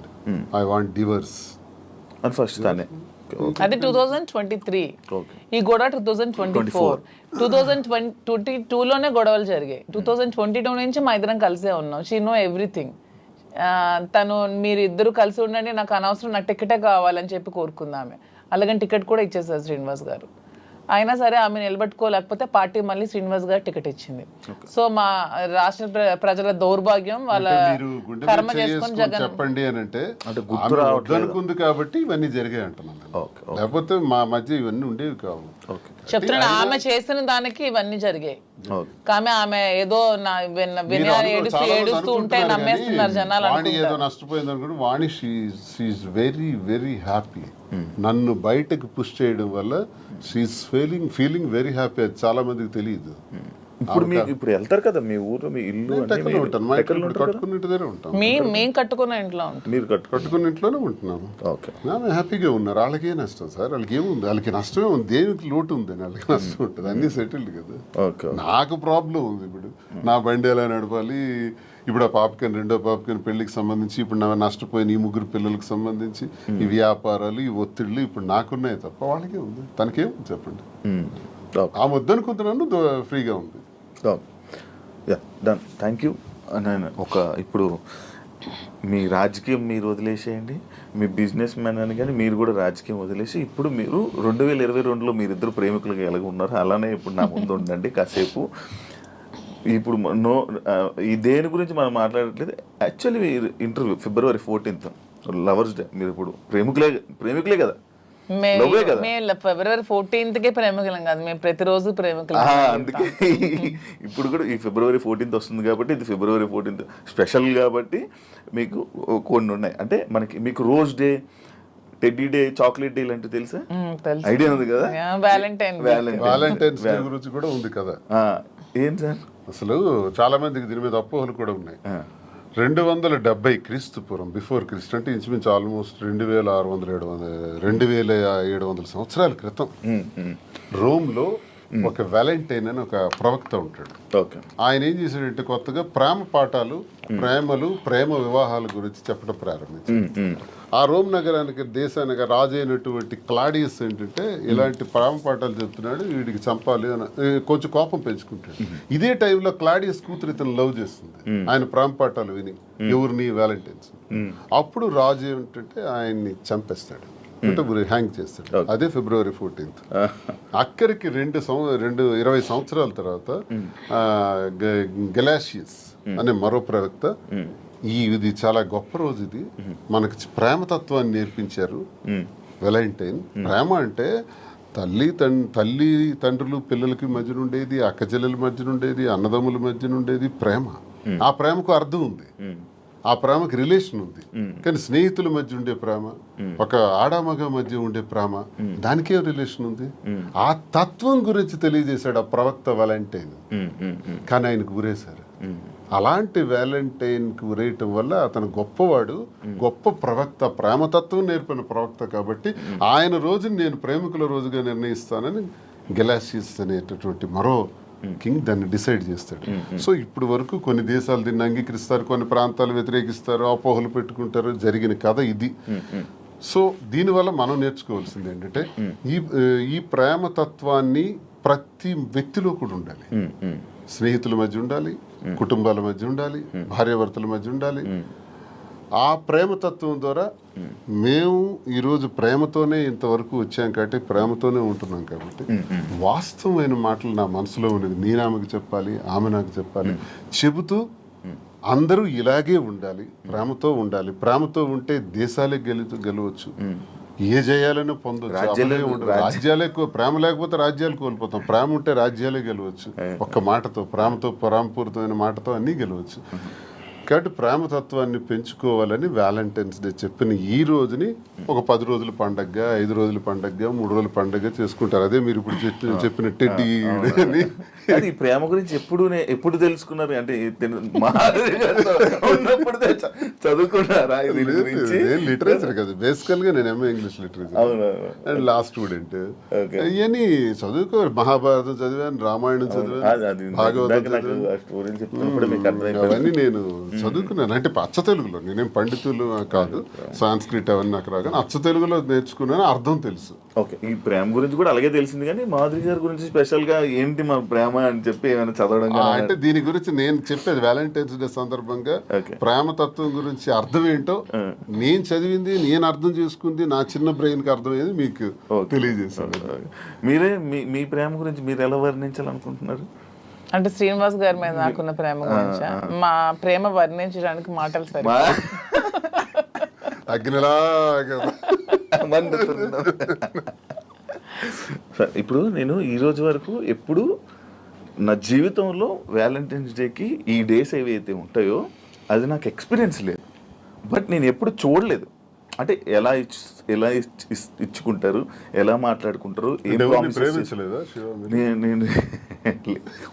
I want divorce. అని ఫస్ట్ తానే. అది 2023. ఓకే. ఈ గొడవ 2024. 2022లోనే గొడవలు జరిగాయి. 2022 నుంచి మా ఇద్దరం కలిసే ఉన్నాం. She know everything. తను మీరు ఇద్దరు కలిసి ఉండండి, నాకు అనవసరం, నాకు టికెటే కావాలని చెప్పి కోరుకుంది ఆమె. అలాగని టికెట్ కూడా ఇచ్చేసారు శ్రీనివాస్ గారు. అయినా సరే ఆమె నిలబెట్టుకోలేకపోతే పార్టీ మళ్ళీ శ్రీనివాస్ గారు టికెట్ ఇచ్చింది. సో మా రాష్ట్ర ప్రజల దౌర్భాగ్యం, వాళ్ళ కర్మ చేసుకొని జగన్ చెప్పండి అని అంటే అనుకుంది కాబట్టి ఇవన్నీ జరిగాయి అంటున్నాను. లేకపోతే మా మధ్య ఇవన్నీ ఉండేవి కావు. చెప్తున్నాను, ఆమె చేసిన దానికి ఇవన్నీ జరిగాయి. ఆమె ఏదో ఏడుస్తూ ఉంటే నమ్మేస్తున్నారు జనాలు. వాణి ఏదో నష్టపోయింది అనుకుంటే వాణి షీఈస్ వెరీ వెరీ హ్యాపీ. నన్ను బయటకు పుష్ చేయడం వల్ల షీఈస్ ఫీలింగ్ వెరీ హ్యాపీ. అది చాలా మందికి తెలియదు. ఇప్పుడు ఇప్పుడు వెళ్తారు కదా మీ ఊరు, మీ ఇల్లు కట్టుకున్న ఇంటిదే ఉంటాం. మేము కట్టుకున్న ఇంట్లో ఉంటాం. మీరు కట్టుకున్న ఇంట్లోనే ఉంటున్నాము. ఆమె హ్యాపీగా ఉన్నారు. వాళ్ళకే నష్టం సార్, వాళ్ళకి ఏముంది, వాళ్ళకి నష్టమే ఉంది. దేనికి లోటు ఉంది, వాళ్ళకి నష్టం ఉంటుంది. అన్ని సెటిల్డ్ కదా. నాకు ప్రాబ్లం ఉంది. ఇప్పుడు నా బండి ఎలా నడపాలి, ఇప్పుడు ఆ పాపకని రెండో పాపకని పెళ్లికి సంబంధించి, ఇప్పుడు నా నష్టపోయిన ఈ 3 పిల్లలకు సంబంధించి ఈ వ్యాపారాలు, ఈ ఒత్తిళ్ళు ఇప్పుడు నాకున్నాయి తప్ప వాళ్ళకే ఉంది. తనకేముంది చెప్పండి. ఆ వద్దనుకుంటున్నాను, ఫ్రీగా ఉంది. డన్. Thank you. నేను ఇప్పుడు మీ రాజకీయం మీరు వదిలేసేయండి, మీ బిజినెస్ మ్యాన్ అని కానీ మీరు కూడా రాజకీయం వదిలేసి ఇప్పుడు మీరు 2022లో మీరిద్దరు ప్రేమికులుగా ఎలాగ ఉన్నారు అలానే ఇప్పుడు నా ముందు ఉండండి కాసేపు. ఇప్పుడు ఈ దేని గురించి మనం మాట్లాడట్లేదు. Actually interview February 14th lovers day. మీరు ఇప్పుడు ప్రేమికులే కదా. February 14th ప్రేమికులం కాదు, మేము ప్రతిరోజు ప్రేమికులం. అందుకే ఇప్పుడు కూడా ఈ February 14th వస్తుంది కాబట్టి, ఇది February 14th స్పెషల్ కాబట్టి మీకు కొన్ని ఉన్నాయి. అంటే మీకు rose day, teddy day, chocolate day లాంటివి తెలుసా? ఐడియా ఉంది కదా. వ్యాలంటైన్స్ డే గురించి కూడా ఉంది కదా. ఏం సార్ అసలు చాలా మందికి దీని మీద అపోహలు కూడా ఉన్నాయి. 270 క్రీస్తుపూర్వం, బిఫోర్ క్రీస్తు, అంటే ఇంచుమించు ఆల్మోస్ట్ 2700 సంవత్సరాల క్రితం రోమ్లో ఒక వ్యాలంటైన్ అని ఒక ప్రవక్త ఉంటాడు. ఆయన ఏం చేశాడంటే కొత్తగా ప్రేమ పాఠాలు, ప్రేమ వివాహాల గురించి చెప్పడం ప్రారంభించాడు. ఆ రోమ్ నగరానికి, దేశానికి రాజు అయినటువంటి క్లాడియస్ ఏంటంటే ఇలాంటి ప్రేమ పాఠాలు చెప్తున్నాడు, వీడికి చంపాలి అని కొంచెం కోపం పెంచుకుంటాడు. ఇదే టైంలో క్లాడియస్ కూతురు ఇతను లవ్ చేస్తుంది, ఆయన ప్రేమ పాఠాలు విని. ఎవరిని? వ్యాలంటైన్స్. అప్పుడు రాజు ఏమిటంటే ఆయన్ని చంపేస్తాడు, అంటే హ్యాంగ్ చేస్తాడు. అదే February 14th. అక్కడికి 20 సంవత్సరాల తర్వాత గెలాషియస్ అనే మరో ప్రవక్త, ఇది చాలా గొప్ప రోజు, ఇది మనకి ప్రేమతత్వాన్ని నేర్పించారు. వ్యాలంటైన్ ప్రేమ అంటే తల్లి తండ్రులు పిల్లలకి మధ్యన ఉండేది, అక్క చెల్లెల మధ్యన ఉండేది, అన్నదమ్ముల మధ్యన ఉండేది ప్రేమ. ఆ ప్రేమకు అర్థం ఉంది, ఆ ప్రేమకి రిలేషన్ ఉంది. కానీ స్నేహితుల మధ్య ఉండే ప్రేమ, ఒక ఆడామగ మధ్య ఉండే ప్రేమ, దానికే రిలేషన్ ఉంది. ఆ తత్వం గురించి తెలియజేశాడు ఆ ప్రవక్త వ్యాలంటైన్. కానీ ఆయనకు గురేశారు. అలాంటి వ్యాలంటైన్కి గురేయటం వల్ల అతను గొప్పవాడు, గొప్ప ప్రవక్త, ప్రేమతత్వం నేర్పిన ప్రవక్త. కాబట్టి ఆయన రోజుని నేను ప్రేమికుల రోజుగా నిర్ణయిస్తానని గెలాషియస్ అనేటటువంటి మరో కింగ్ దాన్ని డిసైడ్ చేస్తాడు. సో ఇప్పుడు వరకు కొన్ని దేశాలు దీన్ని అంగీకరిస్తారు, కొన్ని ప్రాంతాలు వ్యతిరేకిస్తారు, అపోహలు పెట్టుకుంటారు. జరిగిన కథ ఇది. సో దీనివల్ల మనం నేర్చుకోవాల్సింది ఏంటంటే ఈ ప్రేమతత్వాన్ని ప్రతి వ్యక్తిలో కూడా ఉండాలి. స్నేహితుల మధ్య ఉండాలి, కుటుంబాల మధ్య ఉండాలి, భార్యాభర్తల మధ్య ఉండాలి, ఆ ప్రేమతత్వం ద్వారా మేము ఈరోజు ప్రేమతోనే ఇంతవరకు వచ్చాం కాబట్టి ప్రేమతోనే ఉంటున్నాం కాబట్టి వాస్తవమైన మాటలు నా మనసులో ఉన్నది నేను ఆమెకు చెప్పాలి, ఆమె నాకు చెప్పాలి, చెబుతూ అందరూ ఇలాగే ఉండాలి, ప్రేమతో ఉండాలి. ప్రేమతో ఉంటే దేశాలే గెలవచ్చు, ఏ జయాలను పొందొచ్చు. రాజ్యాలే ప్రేమ లేకపోతే రాజ్యాలు కోల్పోతాం, ప్రేమ ఉంటే రాజ్యాలే గెలవచ్చు. ఒక్క మాటతో, ప్రేమపూరితమైన మాటతో అన్నీ గెలవచ్చు. కాబట్టి ప్రేమతత్వాన్ని పెంచుకోవాలని వ్యాలంటైన్స్ డే చెప్పిన ఈ రోజుని ఒక 10 రోజుల పండగగా, 5 రోజుల పండగగా, 3 రోజుల పండగగా చేసుకుంటారు. అదే మీరు ఇప్పుడు చెప్పిన టెడ్డీ అని. ఈ ప్రేమ గురించి ఎప్పుడు తెలుసుకున్నారు? అంటే ఉన్నప్పుడు చదువుకున్నారా? లిటరేచర్ కదా బేసికల్ గా. నేను MA English literature and law student. ఇవన్నీ చదువుకోవాలి. మహాభారతం చదివాను, రామాయణం చదివాను, భాగవతం చదివాను. అవన్నీ నేను చదువుకున్నాను. అంటే అచ్చ తెలుగులో, నేనేం పండితులు కాదు, సాంస్క్రిట్ అవన్నీ నాకు రాగానే అచ్చ తెలుగులో నేర్చుకున్నాను, అర్థం తెలుసు. ఓకే, ఈ ప్రేమ గురించి కూడా అలాగే తెలిసింది. కానీ మాధురి గారి గురించి స్పెషల్ గా ఏంటి మా ప్రేమ అని చెప్పి ఏమైనా చదవడం? అంటే దీని గురించి నేను చెప్పేది వ్యాలంటైన్స్ డే సందర్భంగా ప్రేమతత్వం గురించి అర్థం ఏంటో నేను చదివింది, నేను అర్థం చేసుకుంది, నా చిన్న బ్రెయిన్ కి అర్థమయ్యేది మీకు తెలియజేశాను. మీరే మీ ప్రేమ గురించి మీరు ఎలా వర్ణించాలనుకుంటున్నారు? అంటే శ్రీనివాస్ గారి మీద నాకున్న ప్రేమ గురించి, మా ప్రేమ వర్ణించడానికి మాటలు సరే. ఇప్పుడు నేను ఈ రోజు వరకు ఎప్పుడు నా జీవితంలో వ్యాలంటైన్స్ డేకి ఈ డేస్ ఏవైతే ఉంటాయో అది నాకు ఎక్స్పీరియన్స్ లేదు. బట్ నేను ఎప్పుడు చూడలేదు. అంటే ఎలా ఇచ్చుకుంటారు, ఎలా మాట్లాడుకుంటారు, నేను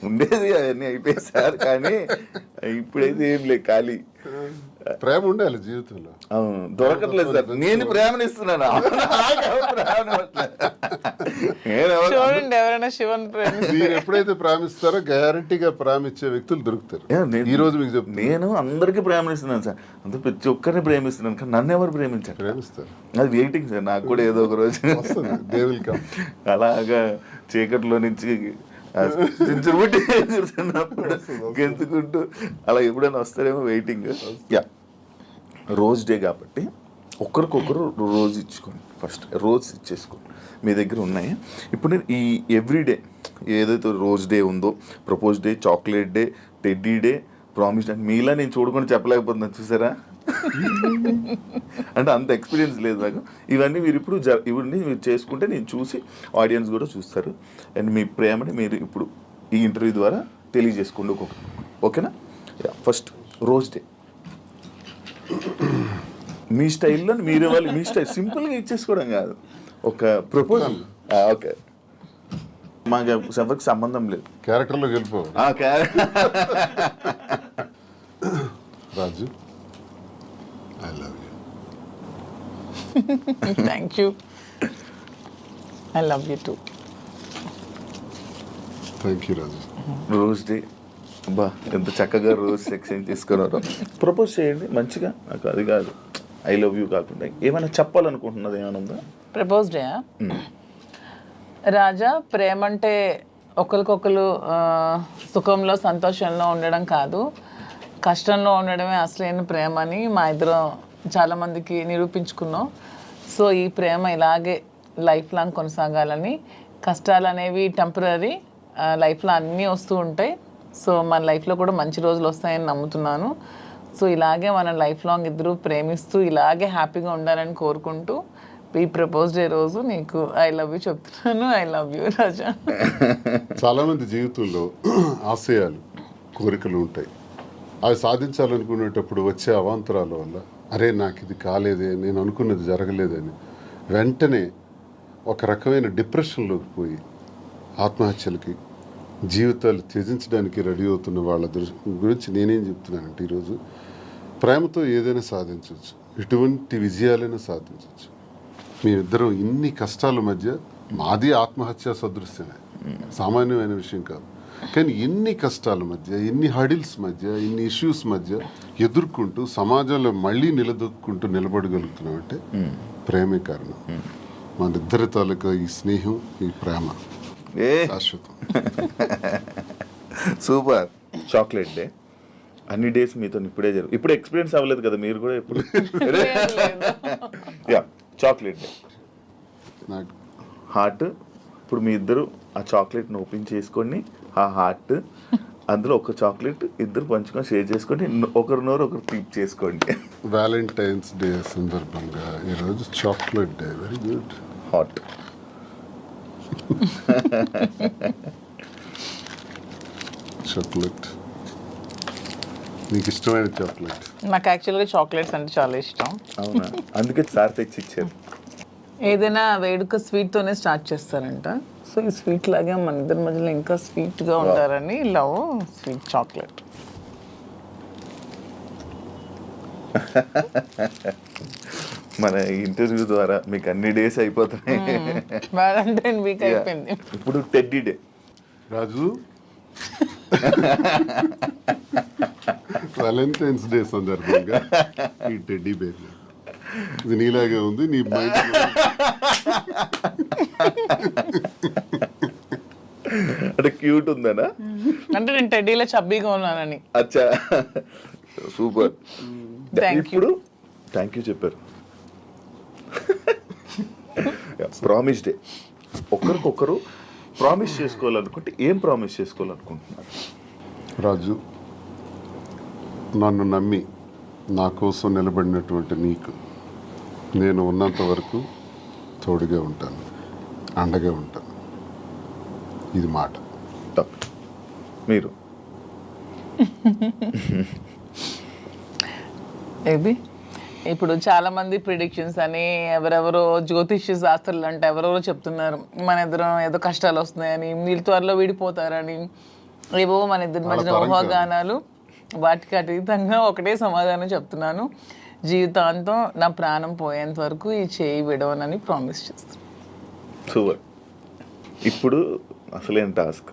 ఉండేది అవన్నీ అయిపోయి సార్. కానీ ఇప్పుడైతే ఏం లేదు, ఖాళీ. ప్రేమ ఉండాలి జీవితంలో. దొరకట్లేదు సార్. నేను ప్రేమనిస్తున్నాను. చూడండి, ఎవరైనా శివన్ మీరు ఎప్పుడైతే ప్రేమిస్తారో గ్యారంటీగా ప్రేమించే వ్యక్తులు దొరుకుతారు. ఈ రోజు మీకు చెప్తాను, నేను అందరికీ ప్రేమనిస్తున్నాను సార్. అంత ప్రతి ఒక్కరిని ప్రేమిస్తున్నాను. కానీ నన్ను ఎవరు ప్రేమించారు? ప్రేమిస్తారు. అది వెయిటింగ్ సార్. నాకు కూడా ఏదో ఒక రోజు అలాగా చీకట్లో నుంచి గెంతుకుంటూ అలా ఎప్పుడైనా వస్తారేమో వెయిటింగ్. యా, రోజ్ డే కాబట్టి ఒకరికొకరు రోజు ఇచ్చుకోండి. ఫస్ట్ రోజు ఇచ్చేసుకోండి. మీ దగ్గర ఉన్నాయి. ఇప్పుడు నేను ఈ ఎవ్రీడే ఏదైతే రోజ్ డే ఉందో, propose day, chocolate day, teddy day, promise day, మీలా నేను చూడకుండా చెప్పలేకపోతున్నాను. చూసారా? అంటే అంత ఎక్స్పీరియన్స్ లేదు నాకు. ఇవన్నీ మీరు ఇప్పుడు ఇవన్నీ మీరు చేసుకుంటే నేను చూసి ఆడియన్స్ కూడా చూస్తారు. అండ్ మీ ప్రేమని మీరు ఇప్పుడు ఈ ఇంటర్వ్యూ ద్వారా తెలియజేసుకోండి ఒక్కొక్కరు. ఓకేనా? ఫస్ట్ రోజ్ డే మీ స్టైల్లో మీరే వాళ్ళు మీ స్టైల్ సింపుల్గా ఇచ్చేసుకోవడం కాదు, ఒక ప్రపోజల్. ఓకే, మాకు ఎవరికి సంబంధం లేదు. క్యారెక్టర్లోకి వెళ్ళిపో. రాజు, I love you. Thank you. I love you too. Thank you, Raju. Rose day బా ఎంత చక్కగా రోజ్ ఎక్స్చేంజ్ తీసుకున్నారు. ప్రపోజ్ చేయండి మంచిగా. నాకు అది కాదు, ఐ లవ్ యూ కాకుండా ఏమైనా చెప్పాలనుకుంటున్నది ఏమైనా ఉందా? ప్రపోజ్ డే రాజా, ప్రేమ అంటే ఒకరికొకరు సుఖంలో సంతోషంలో ఉండడం కాదు, కష్టంలో ఉండడమే అసలైన ప్రేమ అని మా ఇద్దరం చాలామందికి నిరూపించుకున్నాం. సో ఈ ప్రేమ ఇలాగే లైఫ్ లాంగ్ కొనసాగాలని. కష్టాలు అనేవి టెంపరీ, లైఫ్లో అన్నీ వస్తూ ఉంటాయి. సో మన లైఫ్లో కూడా మంచి రోజులు వస్తాయని నమ్ముతున్నాను. సో ఇలాగే మన లైఫ్ లాంగ్ ఇద్దరు ప్రేమిస్తూ ఇలాగే హ్యాపీగా ఉండాలని కోరుకుంటూ ఈ ప్రపోజ్ డే రోజు నీకు ఐ లవ్ యూ చెప్తున్నాను. ఐ లవ్ యూ రాజా. చాలామంది జీవితంలో ఆశయాలు, కోరికలు ఉంటాయి. అవి సాధించాలనుకునేటప్పుడు వచ్చే అవాంతరాల వల్ల అరే నాకు ఇది కాలేదే, నేను అనుకున్నది జరగలేదని వెంటనే ఒక రకమైన డిప్రెషన్లోకి పోయి ఆత్మహత్యలకి, జీవితాలు త్యజించడానికి రెడీ అవుతున్న వాళ్ళ గురించి నేనేం చెప్తున్నానంటే ఈరోజు ప్రేమతో ఏదైనా సాధించవచ్చు, ఎటువంటి విజయాలైనా సాధించవచ్చు. మేమిద్దరం ఇన్ని కష్టాల మధ్య, మాది ఆత్మహత్య సదృశ్యమే, సామాన్యమైన విషయం కాదు. కానీ ఎన్ని కష్టాల మధ్య, ఎన్ని హడిల్స్ మధ్య, ఇన్ని ఇష్యూస్ మధ్య ఎదుర్కొంటూ సమాజంలో మళ్ళీ నిలదొక్కుంటూ నిలబడగలుగుతున్నామంటే ప్రేమే కారణం. మన ఇద్దరి తాలూకా ఈ స్నేహం, ఈ ప్రేమ శాశ్వతం. సూపర్. చాక్లెట్ డే అన్ని డేస్ మీతో ఇప్పుడే ఇప్పుడు ఎక్స్పీరియన్స్ అవ్వలేదు కదా మీరు కూడా ఇప్పుడు యా చాక్లెట్ డే నాకు హార్ట్. ఇప్పుడు మీ ఇద్దరు ఆ చాక్లెట్ని ఓపెన్ చేసుకొని ఆ హార్ట్ అందులో ఒక చాక్లెట్ ఇద్దరు పంచుకొని షేర్ చేసుకొని ఒకరు నోరు ఒకరు తీప్ చేసుకోండి. వ్యాలంటైన్స్ డే సందర్భంగా ఈరోజు chocolate day. Very good. Hot. Chocolate నీకు ఇష్టమైన చాక్లెట్? నాకు యాక్చువల్గా చాక్లెట్స్ అంటే చాలా ఇష్టం. అవునా? అందుకే సార్ తెచ్చి ఇచ్చారు. ఏదైనా వేడుక స్వీట్తోనే స్టార్ట్ చేస్తారంట. సో ఈ స్వీట్ లాగే మన ఇద్దరి మధ్యలో ఇంకా స్వీట్గా ఉంటారని లవ్ స్వీట్ చాక్లెట్. మన ఇంటర్వ్యూ ద్వారా మీకు అన్ని డేస్ అయిపోతున్నాయి. వ్యాలంటైన్ వీక్ అయిపోయింది. ఇప్పుడు టెడ్డీ డే. రాజు వ్యాలంటైన్స్ డే సందర్భంగా ఈ టెడ్డీ బేర్ ఇది నీలాగే ఉంది. నీ మైండ్ అంటే క్యూట్ ఉందనా? అంటే నేను టెడ్డీలో చబ్బీగా ఉన్నానని. అచ్చా, సూపర్. Thank you. ఇప్పుడు థ్యాంక్ యూ చెప్పారు. Promise day. ఒకరికొకరు ప్రామిస్ చేసుకోవాలనుకుంటే ఏం ప్రామిస్ చేసుకోవాలనుకుంటున్నారు? రాజు, నన్ను నమ్మి నా కోసం నిలబడినటువంటి నీకు నేను ఉన్నంత వరకు తోడుగా ఉంటాను, అండగా ఉంటాను. ఇది మాట. మీరు ఏది ఇప్పుడు చాలా మంది ప్రిడిక్షన్స్ అని ఎవరెవరో జ్యోతిష్య శాస్త్రాలు అంటే ఎవరెవరో చెప్తున్నారు మన ఇద్దరం ఏదో కష్టాలు వస్తున్నాయని, వీళ్ళు త్వరలో విడిపోతారని, ఏవో మన ఇద్దరి మధ్యన ఊహాగానాలు. వాటికి అతీతంగా ఒకటే సమాధానం చెప్తున్నాను, జీవితాంతం నా ప్రాణం పోయేంత వరకు ఈ చేయి విడవనని ప్రామిస్ చేస్తాను. సూపర్. ఇప్పుడు అసలేం టాస్క్